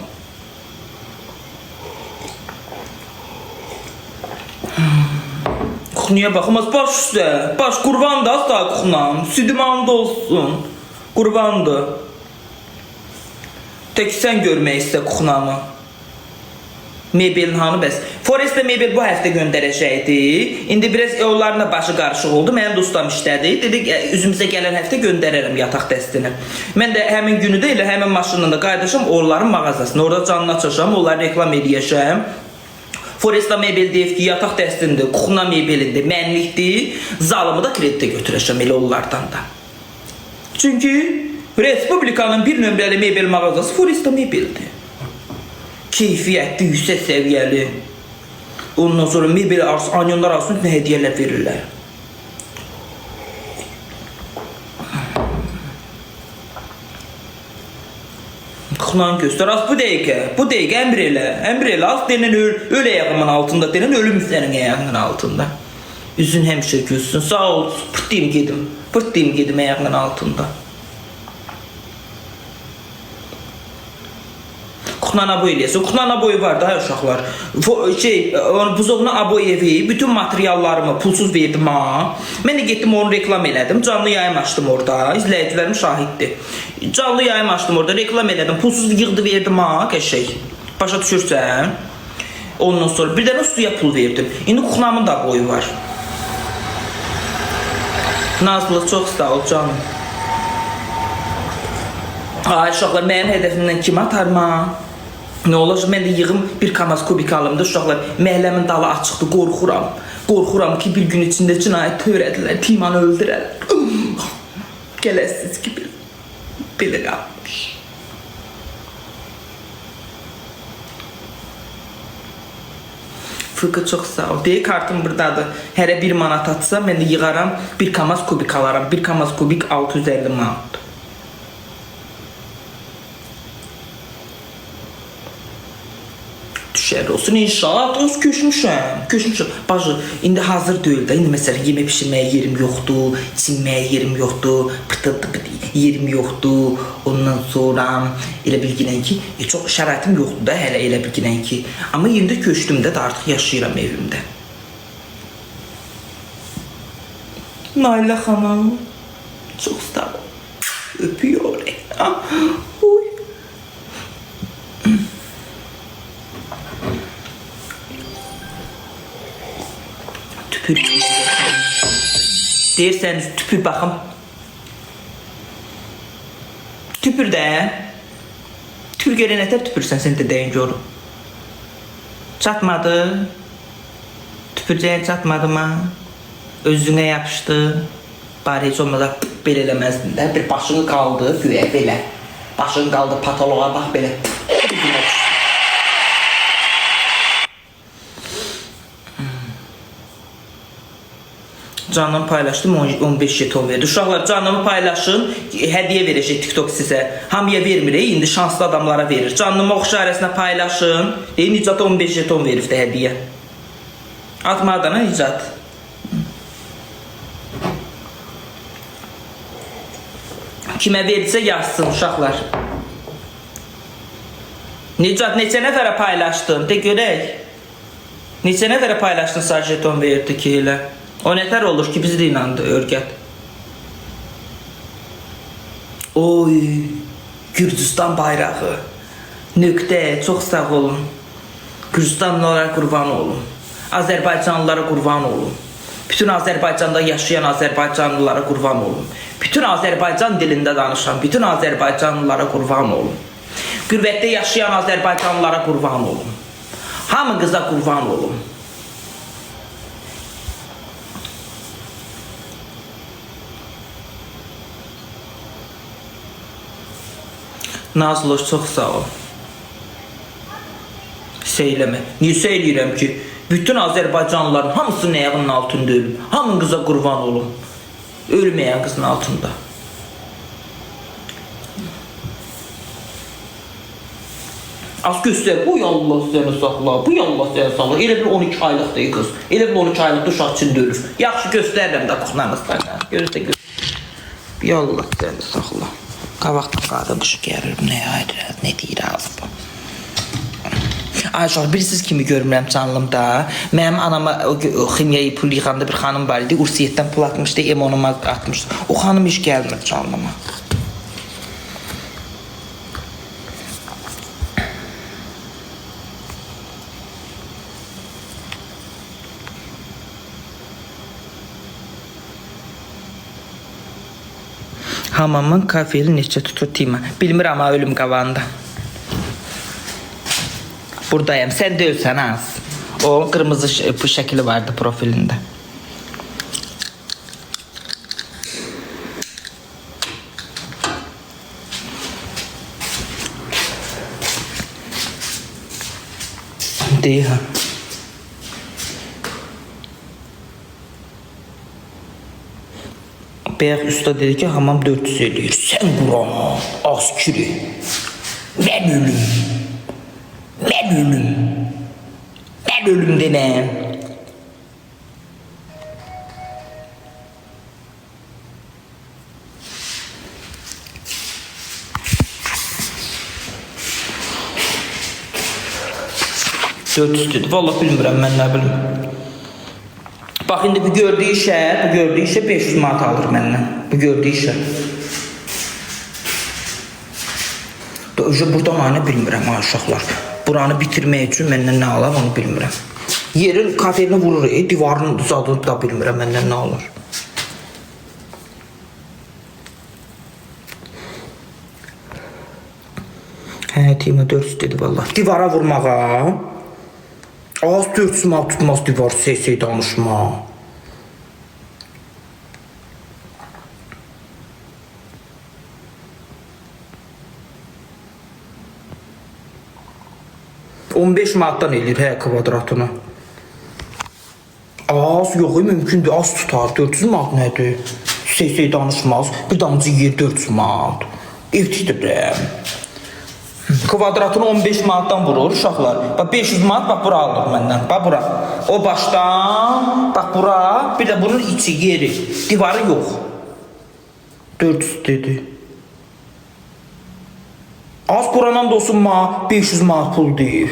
Kuxniyə baxmaz, baş üstə. Baş qurbandır, asla kuxnam. Südümanda olsun. Qurbandır. Tək sən görmək istə kuxnamı. Mebelin hanı bəs. Forest'ə Mebel bu həftə göndərəcəkdi. İndi biraz onlarla başı qarışıq oldu. Mənim dostum işlədi. Dedi, üzümüzə gələn həftə göndərərəm yataq dəstini. Mən də həmin günü də elə həmin maşınla da qayıdacam onların mağazasına. Orada canını açacam, onları reklam edəcəm. Forest'da Mebel deyib ki, yataq dəstindir, kuxna Mebelində mənlikdir. Zalımı da kreditə götürəcəm elə onlardan da. Çünki Respublikanın bir nömrəli mebel mağazası Forest'da Mebeldir. Keyfiyyətli, yüksək səviyyəli. Ondan sonra mebel arası, anyonlar arasında nə hediyələr verirlər. Kuxnan göstər, az bu dəqiqə əmr elə, az denən öl ayağımın altında, denən ölüm sənin ayağının altında. Üzün həmişə gülsün, sağ ol, pırtlayım gedim ayağının altında. Kuxnan aboy eləyəsin. Kuxnan aboyu var da, hər uşaqlar. Buzovna aboy evi, bütün materiallarımı pulsuz verdim ha. Mən də getdim onu reklam elədim. Canlı yayım açdım orada. İzləyicilərim şahiddir. Canlı yayım açdım orada, reklam elədim. Pulsuz yığdı verdim ha, qəşək. Başa düşürsən? Ondan sonra bir dənə suya pul verdim. İndi Kuxnamın da aboyu var. Nazlı, çox sağ ol canım. Ay uşaqlar, mənim hədəfimdən kim atarma? Nə olacaq, mən də yığım bir kamaz kubik alımda uşaqlar, məhəlləmin dalı açıqdır, qorxuram. Qorxuram ki, bir gün içində cinayət törədilər, Timanı öldürərlər. Gələsiz ki, belə qalmış. Fıqı çox sağ ol. Deyək, kartım buradadır. Hərə 1 manat atsa, mən də yığaram, bir kamaz kubik alaram. Bir kamaz kubik 650 manat. Düşər olsun, inşallah, öz köşmüşəm. Bacı, indi hazır deyil də, indi məsələn, yemək pişirməyə yerim yoxdur, çinməyə yerim yoxdur, yerim yoxdur, ondan sonra elə bilginən ki, çox şəraitim yoxdur da, hələ elə bilginən ki, amma indi köşdümdə də artıq yaşayıram evimdə. Nailə xanım, çox sağ ol, öpüyor. İstəyirsəniz tüpür baxım. Tüpür də. Tüpür görə nətər tüpürsən sən də deyin görüm. Çatmadı. Tüpürcəyə çatmadı mı? Özünə yapışdı. Bari heç olmasa belə eləməzdin də. Bir başını qaldı güya belə. Başını qaldı patoloğa bax belə. Canımı paylaşdım, 15 jeton verdi. Uşaqlar canımı paylaşın, hədiyyə verəcək TikTok sizə. Hamıya vermir, indi şanslı adamlara verir. Canımı oxşu arasına paylaşın. Nicat 15 jeton verib də hədiyyə. Atmadana Nicat. Kimə verirsə yazsın uşaqlar. Nicat neçə nəfərə paylaşdın? De görək. Neçə nəfərə paylaşdın sarı jeton verdi ki elə. O nətər olur ki bizi də inandı örgət. Oy, Gürcüstan bayrağı. Nöqtə, çox sağ olun. Gürcüstanlılara qurban olun. Azərbaycanlılara qurban olun. Bütün Azərbaycanda yaşayan Azərbaycanlılara qurban olun. Bütün Azərbaycan dilində danışan, bütün Azərbaycanlılara qurban olun. Qürbətdə yaşayan Azərbaycanlılara qurban olun. Hamınıza qurban olun. Nazloş, çox sağ ol. Seyləmə. Niyə seyləyirəm ki? Bütün Azərbaycanlıların hamısının ayağının altında ölüm. Hamınıza qurban olun. Ölməyən qızın altında. Az göstər. Uy Allah səni saxla. Bu Allah səni saxla. Elə bir 12 aylıq deyil qız. Elə bir 12 aylıq uşaq içində ölür. Yaxşı göstərirəm də kuxlanızdan. Görürsə gör. Bir Allah səni saxla. Qabaqdan qadın qışı gəlir. Nə ayrı, nə deyir az bu. Ayşar, bilirsiniz kimi görmürəm canlımda. Mənim anama ximiyayı pul yığanda bir xanım var idi. Ursiyyətdən pul atmışdı, emonuma atmışdı. O xanım iş gəlmir canlıma. Hamamın kafeli neçə tutur Tima? Bilmirəm ama ölüm qavanda. Buradayım. Sen de ölsən az. O kırmızı bu şəkili vardı profilinde. Deyil ha. Beyaz usta dedi ki hamam 400 eləyir. Sen Qurana az kiri. Ben ölüm. Ben ölüm. Ben ölüm demem. Dört üstüdür. Vallahi bilmirəm mən nə bilim. Bax indi bu gördüyü işə 500 manat alır məndən. Bu gördüyü işə. Burada mənə bilmirəm ha uşaqlar. Buranı bitirmək üçün məndən nə alır onu bilmirəm. Yerin kafelini vurur, divarını düzəldir da bilmirəm məndən nə alır. Hə, Tima 400 dedi vallahi. Divara vurmağa. Az 400 manat tutmaz divar sesi danışma. $15 manatdan eləyir hə kvadratını. Az yox, mümkündür, az tutar. 400 manat nədir? Sesi danışmaz. Bir damcı yer 400 manat. Ev titirəm. Kvadratını 15 manatdan vurur uşaqlar. Bax 500 manat bax bura alır məndən. Bax bura. O başdan bax bura, bir də bunun içi yeri. Divarı yox. 400 dedi. Az Quranan da olsun ma 500 manat pul deyir.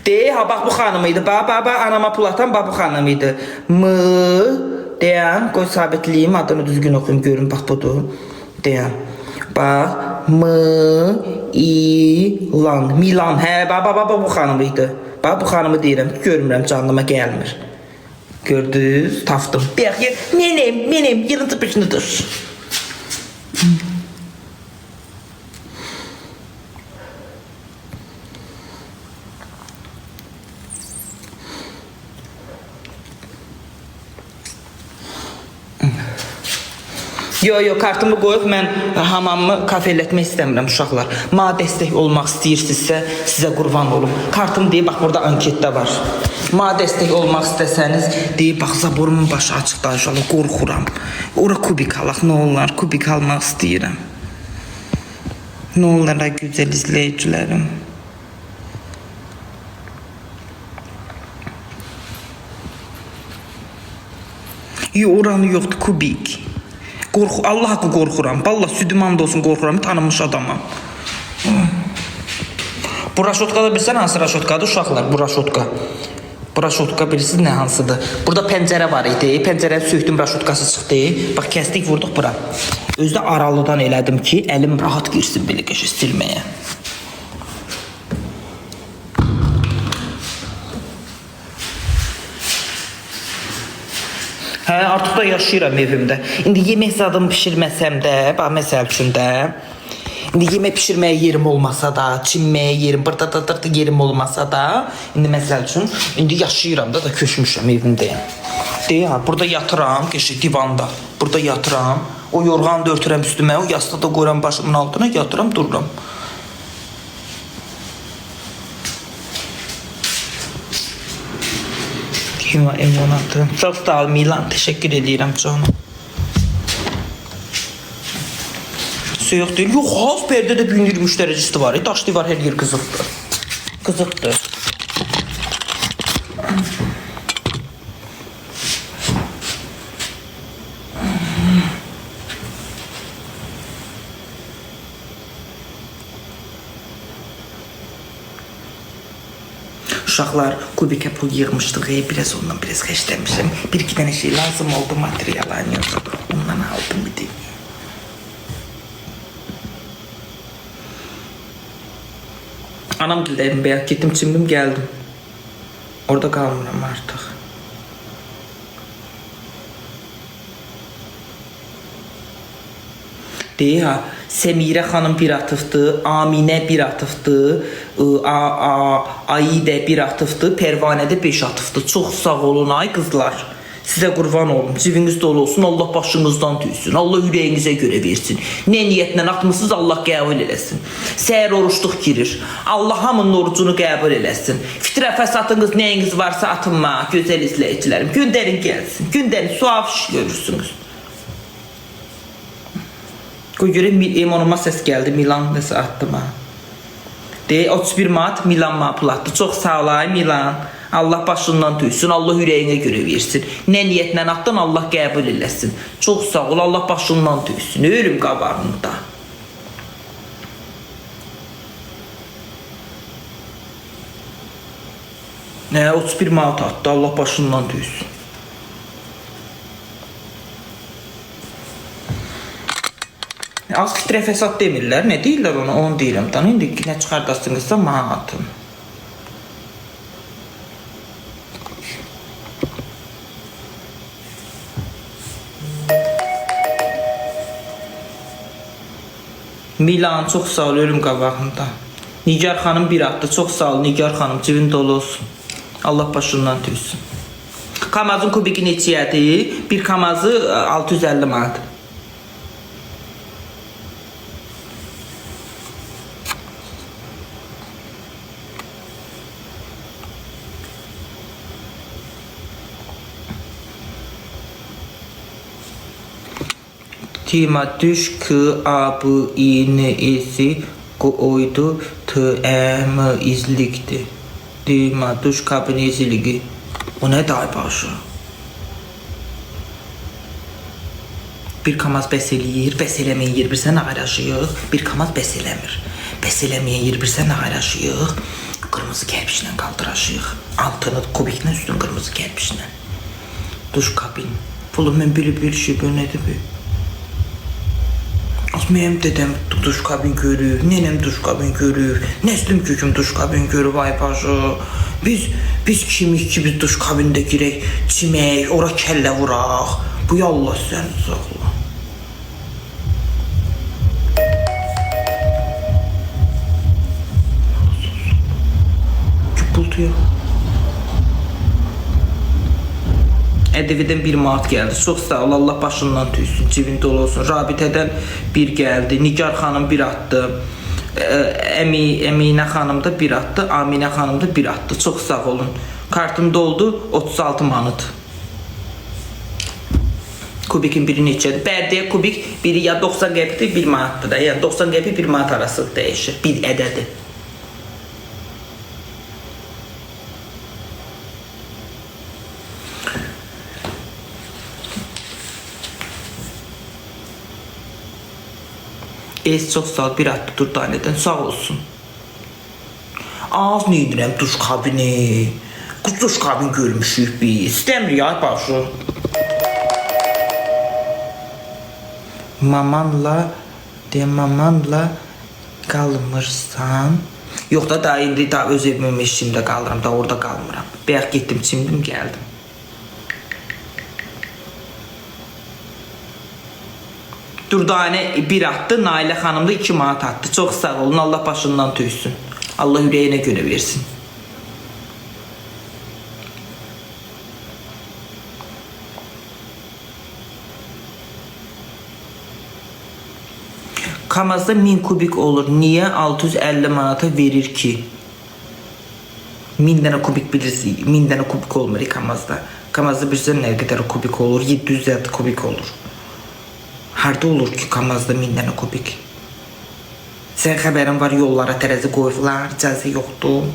Deyir ha bax bu xanım idi. Bax anama pul atan bax bu xanım idi. Deyən qoy sabitliyim adını düzgün oxuyum görün bax budur. Deyən. Bax Milan. Hə bax bu xanım idi. Bax bu xanımı deyirəm. Görmürəm canlıma gəlmir. Gördünüz, tapdım. Bax, mənim, yılıncı peşinidir. Yo, kartımı qoyub mən hamamımı kafelətmək istəmirəm uşaqlar. Mənə dəstək olmaq istəyirsinizsə, sizə qurban olum. Kartım deyib, bax burada anketdə var. Mənə dəstək olmaq istəsəniz, deyib, bax zaborumun başı açıqda inşallah, qorxuram. Ora kubik alaq, nə olar, kubik almaq istəyirəm. Nə olar, gözəl izləyicilərim. Yo, oranı yoxdur, kubik. Allah haqqı qorxuram. Vallahi südüm and olsun qorxuram. Tanınmış adamam. Bu raşotkada bilirsən hansı raşotkadır uşaqlar? Bu raşotka. Bu raşotka bilirsiniz nə hansıdır? Burada pəncərə var idi. Pəncərəyə söktüm, raşotkası çıxdı. Bax kəsdik, vurduq bura. Özdə aralıdan elədim ki, əlim rahat girsin belə qəşə silməyə. Hə, artıq da yaşayıram evimdə. İndi yemək zadımı pişirməsəm də, bax məsəl üçün də, indi yemək pişirməyə yerim olmasa da, çinməyə yerim, burada yerim olmasa da, indi məsəl üçün, indi yaşayıram da köçmüşəm evimdəyim. Deyək, burada yatıram, qəşək divanda, burada yatıram, o yorğanı da örtürəm üstümə, o yastığı da qoyuram başımın altına, yatıram, dururam. Çox sağ ol Milan, təşəkkür edirəm canım. Yox deyil, yox, az pərdə də 1023 dərəcəsi var, daş divar hər yer qızıqdır. Qızıqdır. Uşaqlar kubikə pul yığmışdıq, biraz ondan biraz xəşləmişəm. Bir-iki dənə şey lazım oldu, material aynıyordum. Ondan aldım bir deyim. Anam gildəydim, bəyək getdim, çimdim, gəldim. Orada qalmıram artıq. Deyək ha, Səmirə xanım bir atıfdır, Aminə bir atıfdır, Aidə bir atıfdır, Pərvanədə 5 atıfdır. Çox sağ olun ay qızlar. Sizə qurban olun, cibiniz dolu olsun, Allah başınızdan tüysün, Allah ürəyinizə görə versin. Nə niyyətlə atmışsınız, Allah qəbul eləsin. Səhər oruçluq girir, Allah hamının orucunu qəbul eləsin. Fitrə fəsadınız nəyiniz varsa atınma, gözəl izləyicilərim. Göndərin gəlsin, göndərin, su afiş görürsünüz. Qoy görə emonuma səs gəldi, Milan nəsə atdım ha. Deyək, 31 mat Milan mapul atdı. Çox sağ olay Milan. Allah başından tüysün, Allah ürəyinə görə versin. Nə niyyətlə atdın, Allah qəbul eləsin. Çox sağ ol, Allah başından tüysün. Ölüm qabağında. Nə, 31 mat atdı, Allah başından tüysün. Az fitrə fəsad demirlər, nə deyirlər ona, onu deyirəm. İndi nə çıxardasınızsa mənə atın. Milan, çox sağ ol, ölüm qabağında. Nigar xanım bir atdı, çox sağ ol Nigar xanım, cibin dolu olsun. Allah başından tüysün. Kamazın kubiki neçəyədir? Bir kamazı 650 manat. Tima düş ki abı iğnesi koydu tığımı izlikti. Tima düş kabın izligi. O ne day başı? Bir kamaz bəs eləyir, bəs eləməyir, bir sən ağaraşıyıq. Bir kamaz bəs eləmir. Bəs eləməyir, bir sən ağaraşıyıq. Qırmızı kərpişlə qaldıraşıyıq. Altını kubiklə üstün qırmızı kərpişlə. Duş kabin. Pulu mən bir şey bu nədir bu? Mənim dedəm duş kabin görüb, nənəm duş kabin görüb, nəslim köküm duş kabin görüb, ay başı. Biz kimik ki biz duş kabinində girək, çimək, ora kəllə vuraq. Bu yallah səni saxla. Bultuyor. Ədəvidən 1 manat gəldi. Çox sağ ol, Allah başından tüysün, cibində olsun. Rabitədən 1 gəldi. Nigar xanım 1 atdı. Əminə xanım da 1 atdı. Aminə xanım da 1 atdı. Çox sağ olun. Kartım doldu, 36 manat. Kubikin biri neçədir? Bərdiyə kubik biri ya 90 qəpikdir, 1 manatdır da. Yəni 90 qəpik 1 manat arası dəyişir. Bir ədədi. Çox sağ ol, 1 atdı Durdanədən, sağ olsun. Az neydirəm duş kabini. Duş kabin görmüşük biz. İstəmir ya başı. Mamanla qalmırsan. Yox da daha indi daha öz evimin eşimdə qalıram, da orada qalmıram. Bəyək getdim, çimdim, gəldim. Durdanə 1 atdı, Nailə xanım da 2 manat atdı. Çox sağ olun, Allah başından tüysün. Allah ürəyinə görə versin. Kamazda 1000 kubik olur. Niyə 650 manata verir ki? 1000 dənə kubik bilirsiniz. 1000 dənə kubik olmur Kamazda. Kamazda bilirsən nə qədər kubik olur? 750 kubik olur. Harda olur ki Kamazda 1000 dənə kubik? Sən xəbərin var, yollara tərəzi qoyublar, icazə yoxdur.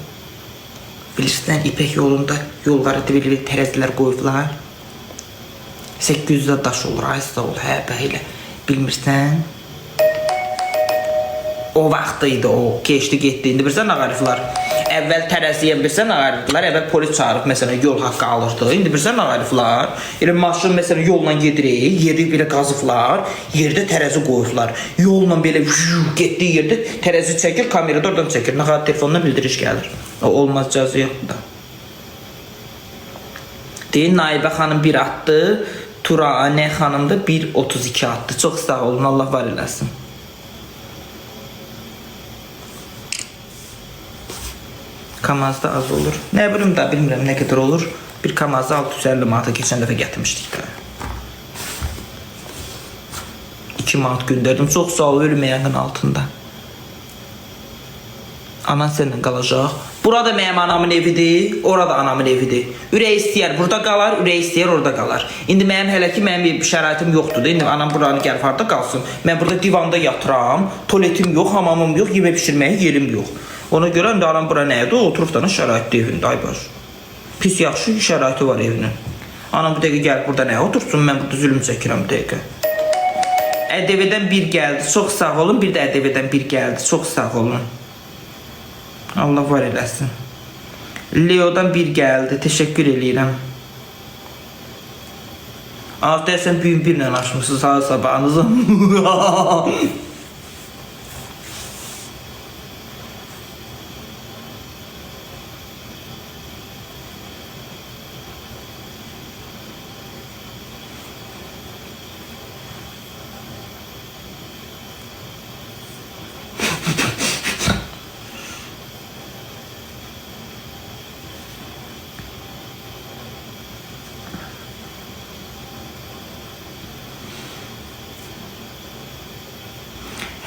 Bilirsən, İpək yolunda yollara tərəzilər qoyublar. 800 daş olur, aysa olur, hə, belə. Bilmirsən? O vaxtıydı o, keçdi getdi. İndi bilirsən ağarıflar. Əvvəl tərəziyə bilirsən ağarıflar, əvvəl polis çağırıb məsələn yol haqqı alırdı. İndi bilirsən ağarıflar. Elə maşın məsələn yolla gedirik, yeri belə qazıflar, yerdə tərəzi qoyublar. Yolla belə getdiyi yerdə tərəzi çəkir, kamerada oradan çəkir. Nəhayət telefonuna bildiriş gəlir. O olmaz, cəza yoxdur da. Deyin, Naibə xanım 1 atdı, Turanə xanım da 1.32 atdı. Çox sağ olun, Allah var eləsin. Kamazda az olur. Nə bilim da, bilmirəm nə qədər olur. Bir kamazda 650 manata keçən dəfə gətirmişdik də. 2 manat göndərdim. Çox sağ ol, ölməyənin altında. Anan səndən qalacaq. Burada mənim anamın evidir, orada anamın evidir. Ürək istəyər burada qalar, ürək istəyər orada qalar. İndi mənim hələ ki, mənim şəraitim yoxdur da. İndi anam buranı gəlib harda qalsın. Mən burada divanda yatıram, tualetim yox, hamamım yox, yemək pişirməyə yerim yox. Ona görə indi anam bura nədir? Oturub da şəraitli evində, ay baş. Pis yaxşı şəraiti var evinin. Anam bu dəqiqə gəlib burada nə otursun, mən burada zülüm çəkirəm bu dəqiqə. ƏDV-dən 1 gəldi, çox sağ olun. Bir də ƏDV-dən 1 gəldi, çox sağ olun. Allah var eləsin. Leo'dan 1 gəldi, təşəkkür eləyirəm. Az deyəsən büyün birlə açmışsınız sağ sabahınızı.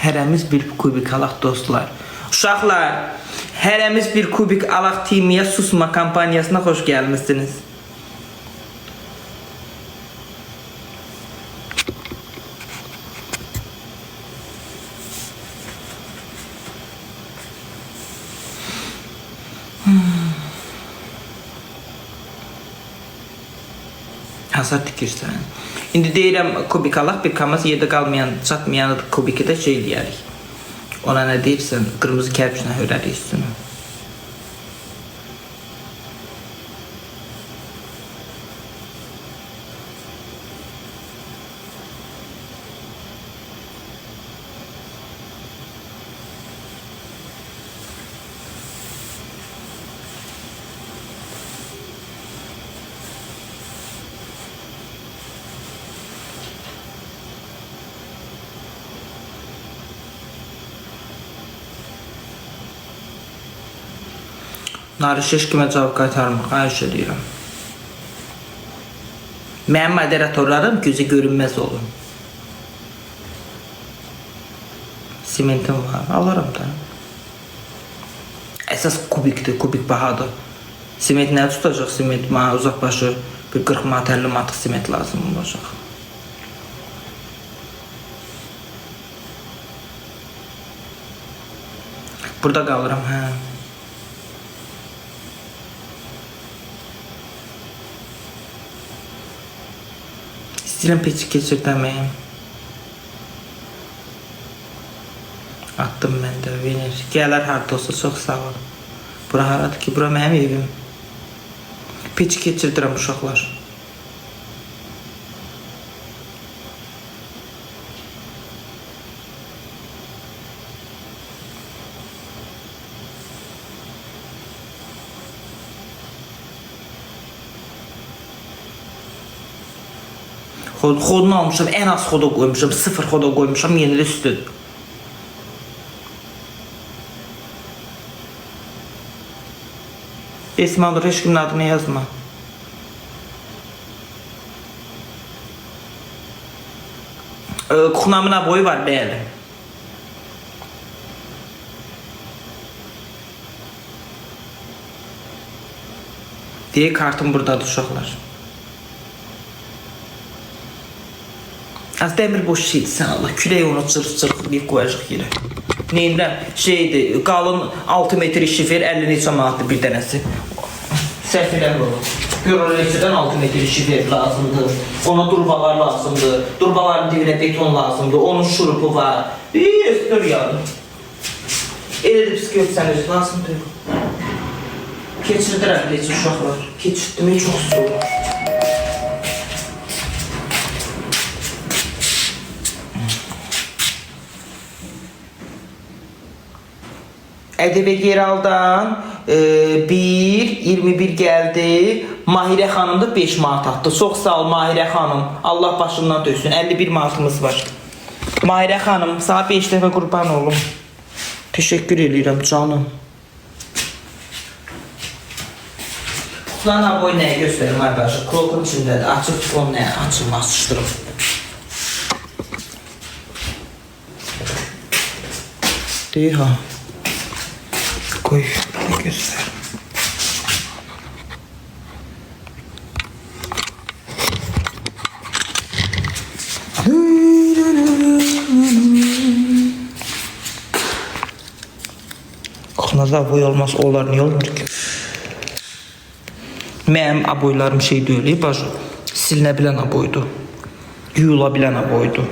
Hərəmiz 1 kubik alaq dostlar. Uşaqlar, hərəmiz 1 kubik alaq Timiyə Susma kampaniyasına xoş gəlmişsiniz. Hasar tikirsən. İndi deyirəm kubik alaq, bir kamaz yerdə qalmayan, çatmayan kubiki də şey eləyərik. Ona nə deyirsən, qırmızı kərpişlə hörərik üstünü. Narış heç kimə cavab qaytarmır. Xahiş edirəm. Mənim moderatorlarım gözü görünməz olur. Simentim var. Alırım da. Əsas kubikdir. Kubik bahadır. Siment nə tutacaq? Siment mənə uzaqlaşır. Bir 40 manat, 50 manat siment lazım olacaq. Burada qalıram, hə. İstəyirəm peçi keçirdəməyim. Attım mən də, verir. Gələr harada olsa, çox sağ ol. Bura haradır ki? Bura mənim evim. Peçi keçirdirəm uşaqlar. Xodunu almışam, ən az xoda qoymuşam, 0 xoda qoymuşam, yenilə üstüdür. Esmandır, heç kimin adını yazma. Kuxnamın aboyu var, bəli. Deyə kartım buradadır uşaqlar. Az dəmir boş şeydir sən Allah. Külək onu çırıq qoyacaq yerə. Neyimdən? Şeydir, qalın 6 metr şifer 50 neçə manatdır bir dənəsi. Səhv eləmir olur. Görürləşədən 6 metr şifer lazımdır. Ona durbalar lazımdır. Durbaların dibinə beton lazımdır. Onun şurupu var. Dur yani. Elə də pis görsən özü lazımdır. Keçirdirəm necə uşaqlar. Keçirdim, çox soğuk. Ədəbə Geraldan 1.21 gəldi. Mahirə xanım da 5 manat atdı. Çox sağ ol Mahirə xanım. Allah başından döysün. 51 manatımız var. Mahirə xanım, sana 5 dəfə qurban olum. Teşekkür edirəm canım. Kutulan aboy nəyə göstərim arkadaşlar? Klokun içindədir. Açıq tutun nəyə? Açılma, açışdırım. Deyir ha. Koy, ne göster. Kuxnada aboy olmaz, onlar niye olmur ki? Mənim aboylarım şey deyil, bacı. Silinə bilən aboydu. Yuyula bilən aboydu.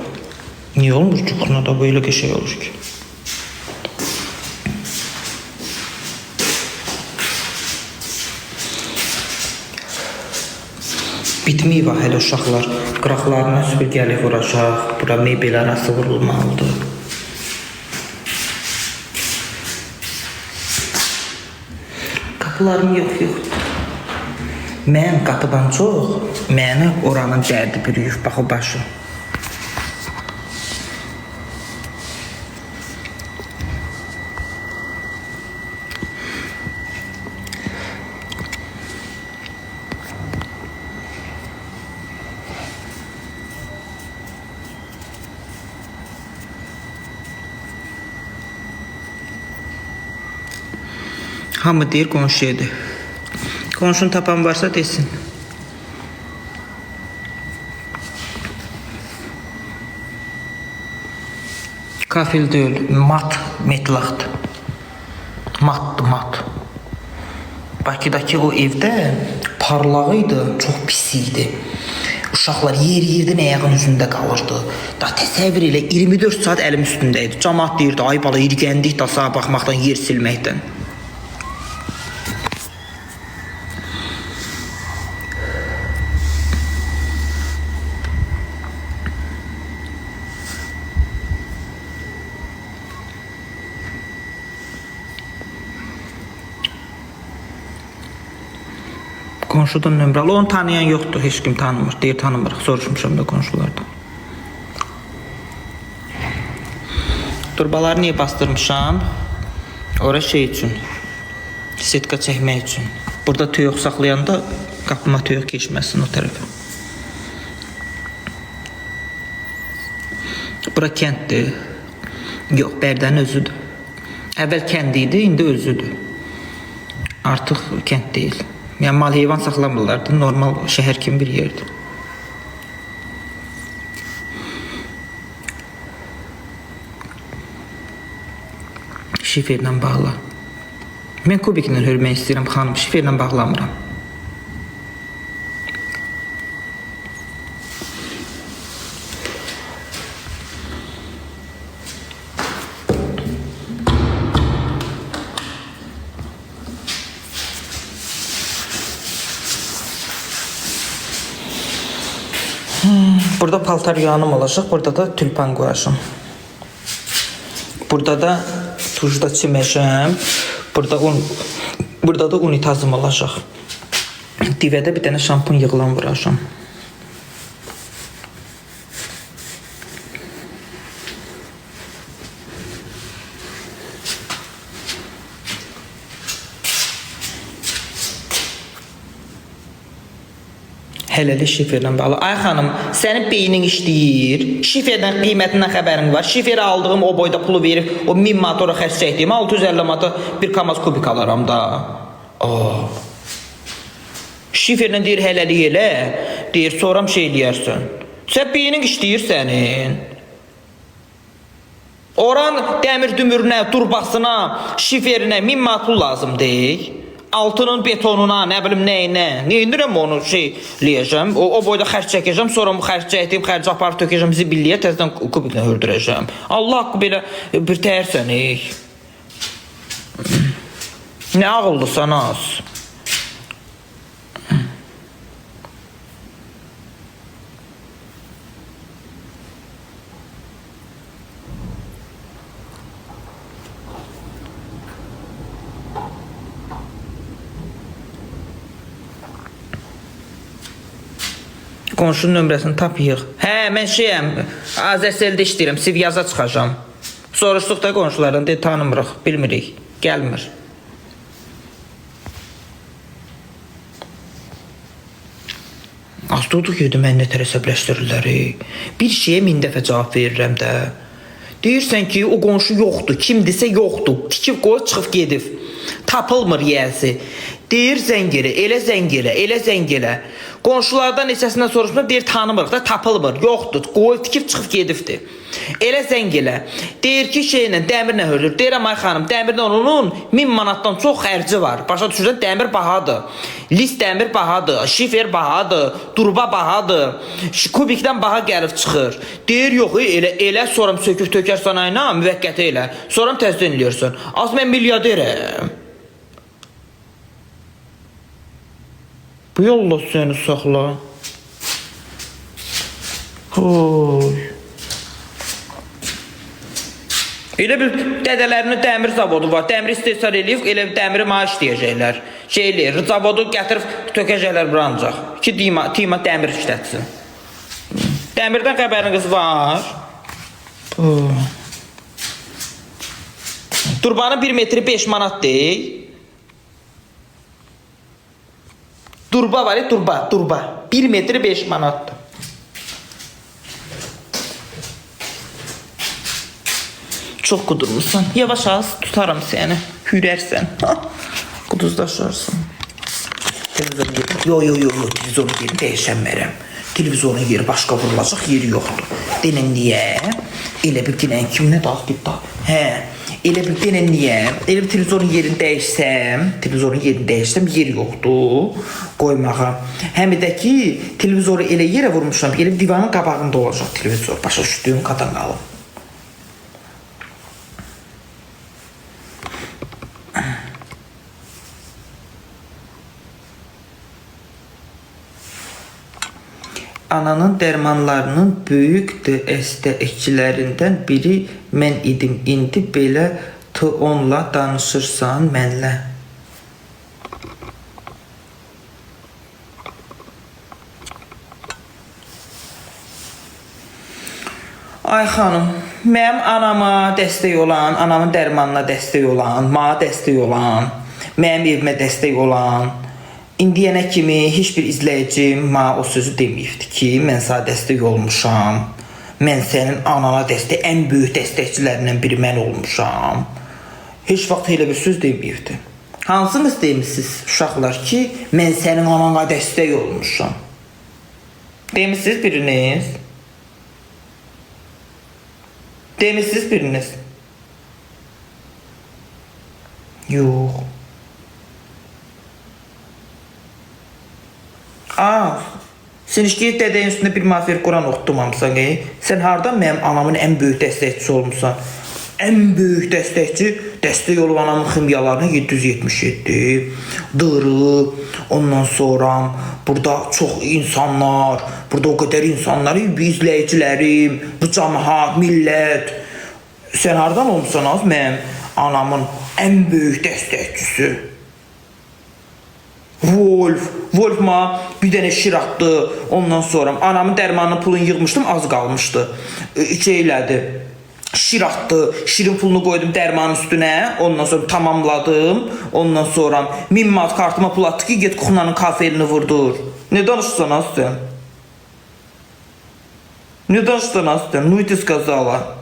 Niye olmur ki? Kuxnada böyle bir şey olur ki? Bitməyib var hələ uşaqlar. Qıraqlarına süpürgəli vuracaq. Bura mebel arası vurulmalıdır. Qapılarım yox. Mən qapıdan çox, məni oranın dərdi bürüyüb, bax o başı. Hamı deyir qonşuyadır. Qonşunu tapan varsa desin. Kafil deyil, mat metlaqdır. Mat. Bakıdakı o evdə parlağıydı, çox pis idi. Uşaqlar yerdən ayağın üzündə qalırdı. Da təsəvvür elə 24 saat əlim üstündəydi. Camaat deyirdi, ay bala irgəndik da sağa baxmaqdan, yer silməkdən. Qonşudan nömrəli, onu tanıyan yoxdur, heç kim tanımır, deyir tanımırıq, soruşmuşam da qonşulardan. Durbaları niyə bastırmışam? Ora şey üçün, Setka çəkmək üçün. Burada tüyoq saxlayanda qapıma tüyoq keçməsin o tərəfə. Bura kənddir. Yox, Bərdənin özüdür. Əvvəl kənd idi, indi özüdür. Artıq kənd deyil. Yəni mal heyvan saxlamırlardı, normal şəhər kimi bir yerdir. Şiferlə bağla. Mən kubiklə hörmək istəyirəm, xanım. Şiferlə bağlamıram. Burada paltar yağınım olacaq. Burada da tülpan qoyacağım. Burada da tujda çiməcəm. Burada da unitazım olacaq. Divədə bir dənə şampun yığılan vuracağım. Hələli şiferlə bağlı. Ay xanım, sənin beynin işləyir. Şiferdən qiymətindən xəbərin var. Şiferi aldığım o boyda pulu verib, o 1000 manat ora xərc çəkdiyim 650 manata bir kamaz kubik alaram da. Şiferlə deyir hələlik elə, deyir soram şey eləyərsən. Sən beynin işləyir sənin. Oran dəmir dümürünə, turbasına, şiferinə 1000 manat pul lazım deyil. Altının betonuna, nə bilim nəyinə. Neyindirəm onu eləyəcəm. O boyda xərc çəkəcəm, sonra bu xərc çəkdiyim xərci aparıb tökəcəm zibilliyə, təzədən kubiklə hördürəcəm. Allah haqqı belə bir təhərsən. Nə ağıllısan az. Qonşunun nömrəsini tapıyıq. Hə, mən şeyəm, Azərseldə işləyirəm, Sivyaza çıxacam. Soruşduq da qonşulardan, tanımırıq, bilmirik, gəlmir. Az durduq yedi, mən nətər əsəbləşdirirlər. Bir şeyə 1000 dəfə cavab verirəm də. Deyirsən ki, o qonşu yoxdur, kimdirsə yoxdur, tikib qoy, çıxıb gedib. Tapılmır yiyəsi. Deyir zəng elə, elə zəng elə, elə zəng elə. Qonşulardan neçəsindən soruşmur, deyir tanımırıq da, tapılmır, yoxdur, qoy, tikib çıxıb gedibdir. Elə zəng elə. Deyir ki, şeylə, dəmirlə hörülür. Deyirəm, ay xanım, dəmirlə onun 1000 manatdan çox xərci var. Başa düşürsən, dəmir bahadır. List dəmir bahadır, şifer bahadır, durba bahadır. Kubikdən baha gəlib çıxır. Deyir, yox, elə sonra sökür, tökərsən ayna, müvəqqəti elə. Sonra təzdən eləyirsən. Az mən milyaderəm. Bu yolla səni saxla. Elə bir dədələrinin dəmir zavodu var. Dəmir istehsal eləyib, elə bir dəmiri maaş deyəcəklər. Şey eləyir, zavodu gətirib tökəcəklər bura ancaq. Ki, tima dəmir işlətsin. Dəmirdən xəbəriniz var. Durbanın 1 metri 5 manat deyil. Durba var ya, durba. 1 metri 5 manatdır. Çox qudurmuşsan. Yavaş az tutarım səni. Hürərsən. Quduzlaşarsın. Yo, televizorun yeri dəyişənmərəm. Televizorun yeri başqa vurulacaq yeri yoxdur. Denən niyə? Elə bir denən kimlə dağ git da. Hə. Elə bir denən niyə? Elə bir televizorun yerini dəyişsəm, yeri yoxdur qoymağa. Həm də ki, televizoru elə yerə vurmuşam, elə bir divanın qabağında olacaq televizor. Başa düşdüyüm qadan qalım. Ananın dərmanlarının böyük dəstəkçilərindən biri mən idim. İndi belə onunla danışırsan mənlə. Ay xanım, mənim anama dəstək olan, anamın dərmanına dəstək olan, mənə dəstək olan, mənim evimə dəstək olan, indiyənə kimi heç bir izləyicim o sözü deməyibdi ki, mən sənə dəstək olmuşam, mən sənin anana dəstək, ən böyük dəstəkçilərindən biri mən olmuşam. Heç vaxt elə bir söz deməyibdi. Hansınız demişsiniz uşaqlar ki, mən sənin anana dəstək olmuşam? Demişsiniz biriniz? Demişsiniz biriniz? Yox. Sən işgəyət dədəyin üstündə bir mafir Quran oxutumamsan, sən hardan mənim anamın ən böyük dəstəkçisi olmuşsan? Ən böyük dəstəkçi, dəstək olub anamın ximyalarına 777, dırı, ondan sonra burada çox insanlar, burada o qədər insanlar, izləyicilərim, bu cəmaət, millət. Sən hardan olmuşsan az mənim anamın ən böyük dəstəkçisi? Wolf bir dənə şir atdı, ondan sonra anamın dərmanının pulunu yığmışdım, az qalmışdı. Elədi, şir atdı, şirin pulunu qoydum dərmanın üstünə, ondan sonra tamamladım, ondan sonra 1000 manat kartıma pul atdı ki, get Kuxnanın kafelini vurdur. Ne danışsan az sən? Ne danışsan az sən? Nuyti сказала.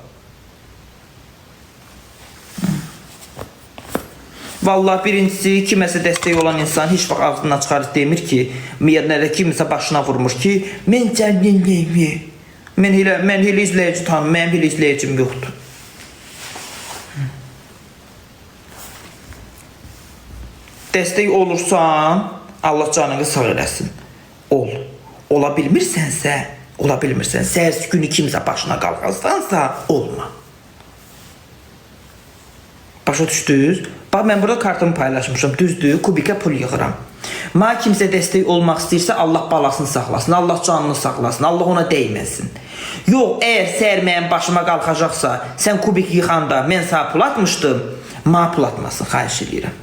Vallahi birincisi, kiməsə dəstək olan insan heç vaxt ağzından çıxarıb demir ki, nə kimisə başına vurmur ki, mən sənin neymi? Mən elə izləyici tanım, mənim elə izləyicim yoxdur. Dəstək olursan, Allah canını sağ eləsin. Ol. Ola bilmirsənsə, səhərsi günü kimsə başına qalxarsansa, olma. Başa düşdünüz? Bax, mən burada kartımı paylaşmışım, düzdür, kubikə pul yığıram. Kimsə dəstək olmaq istəyirsə, Allah balasını saxlasın, Allah canını saxlasın, Allah ona dəyməsin. Yox, əgər səhər mənim başıma qalxacaqsa, sən kubik yıxanda mən sağ pul atmışdım, pul atmasın, xahiş edirəm.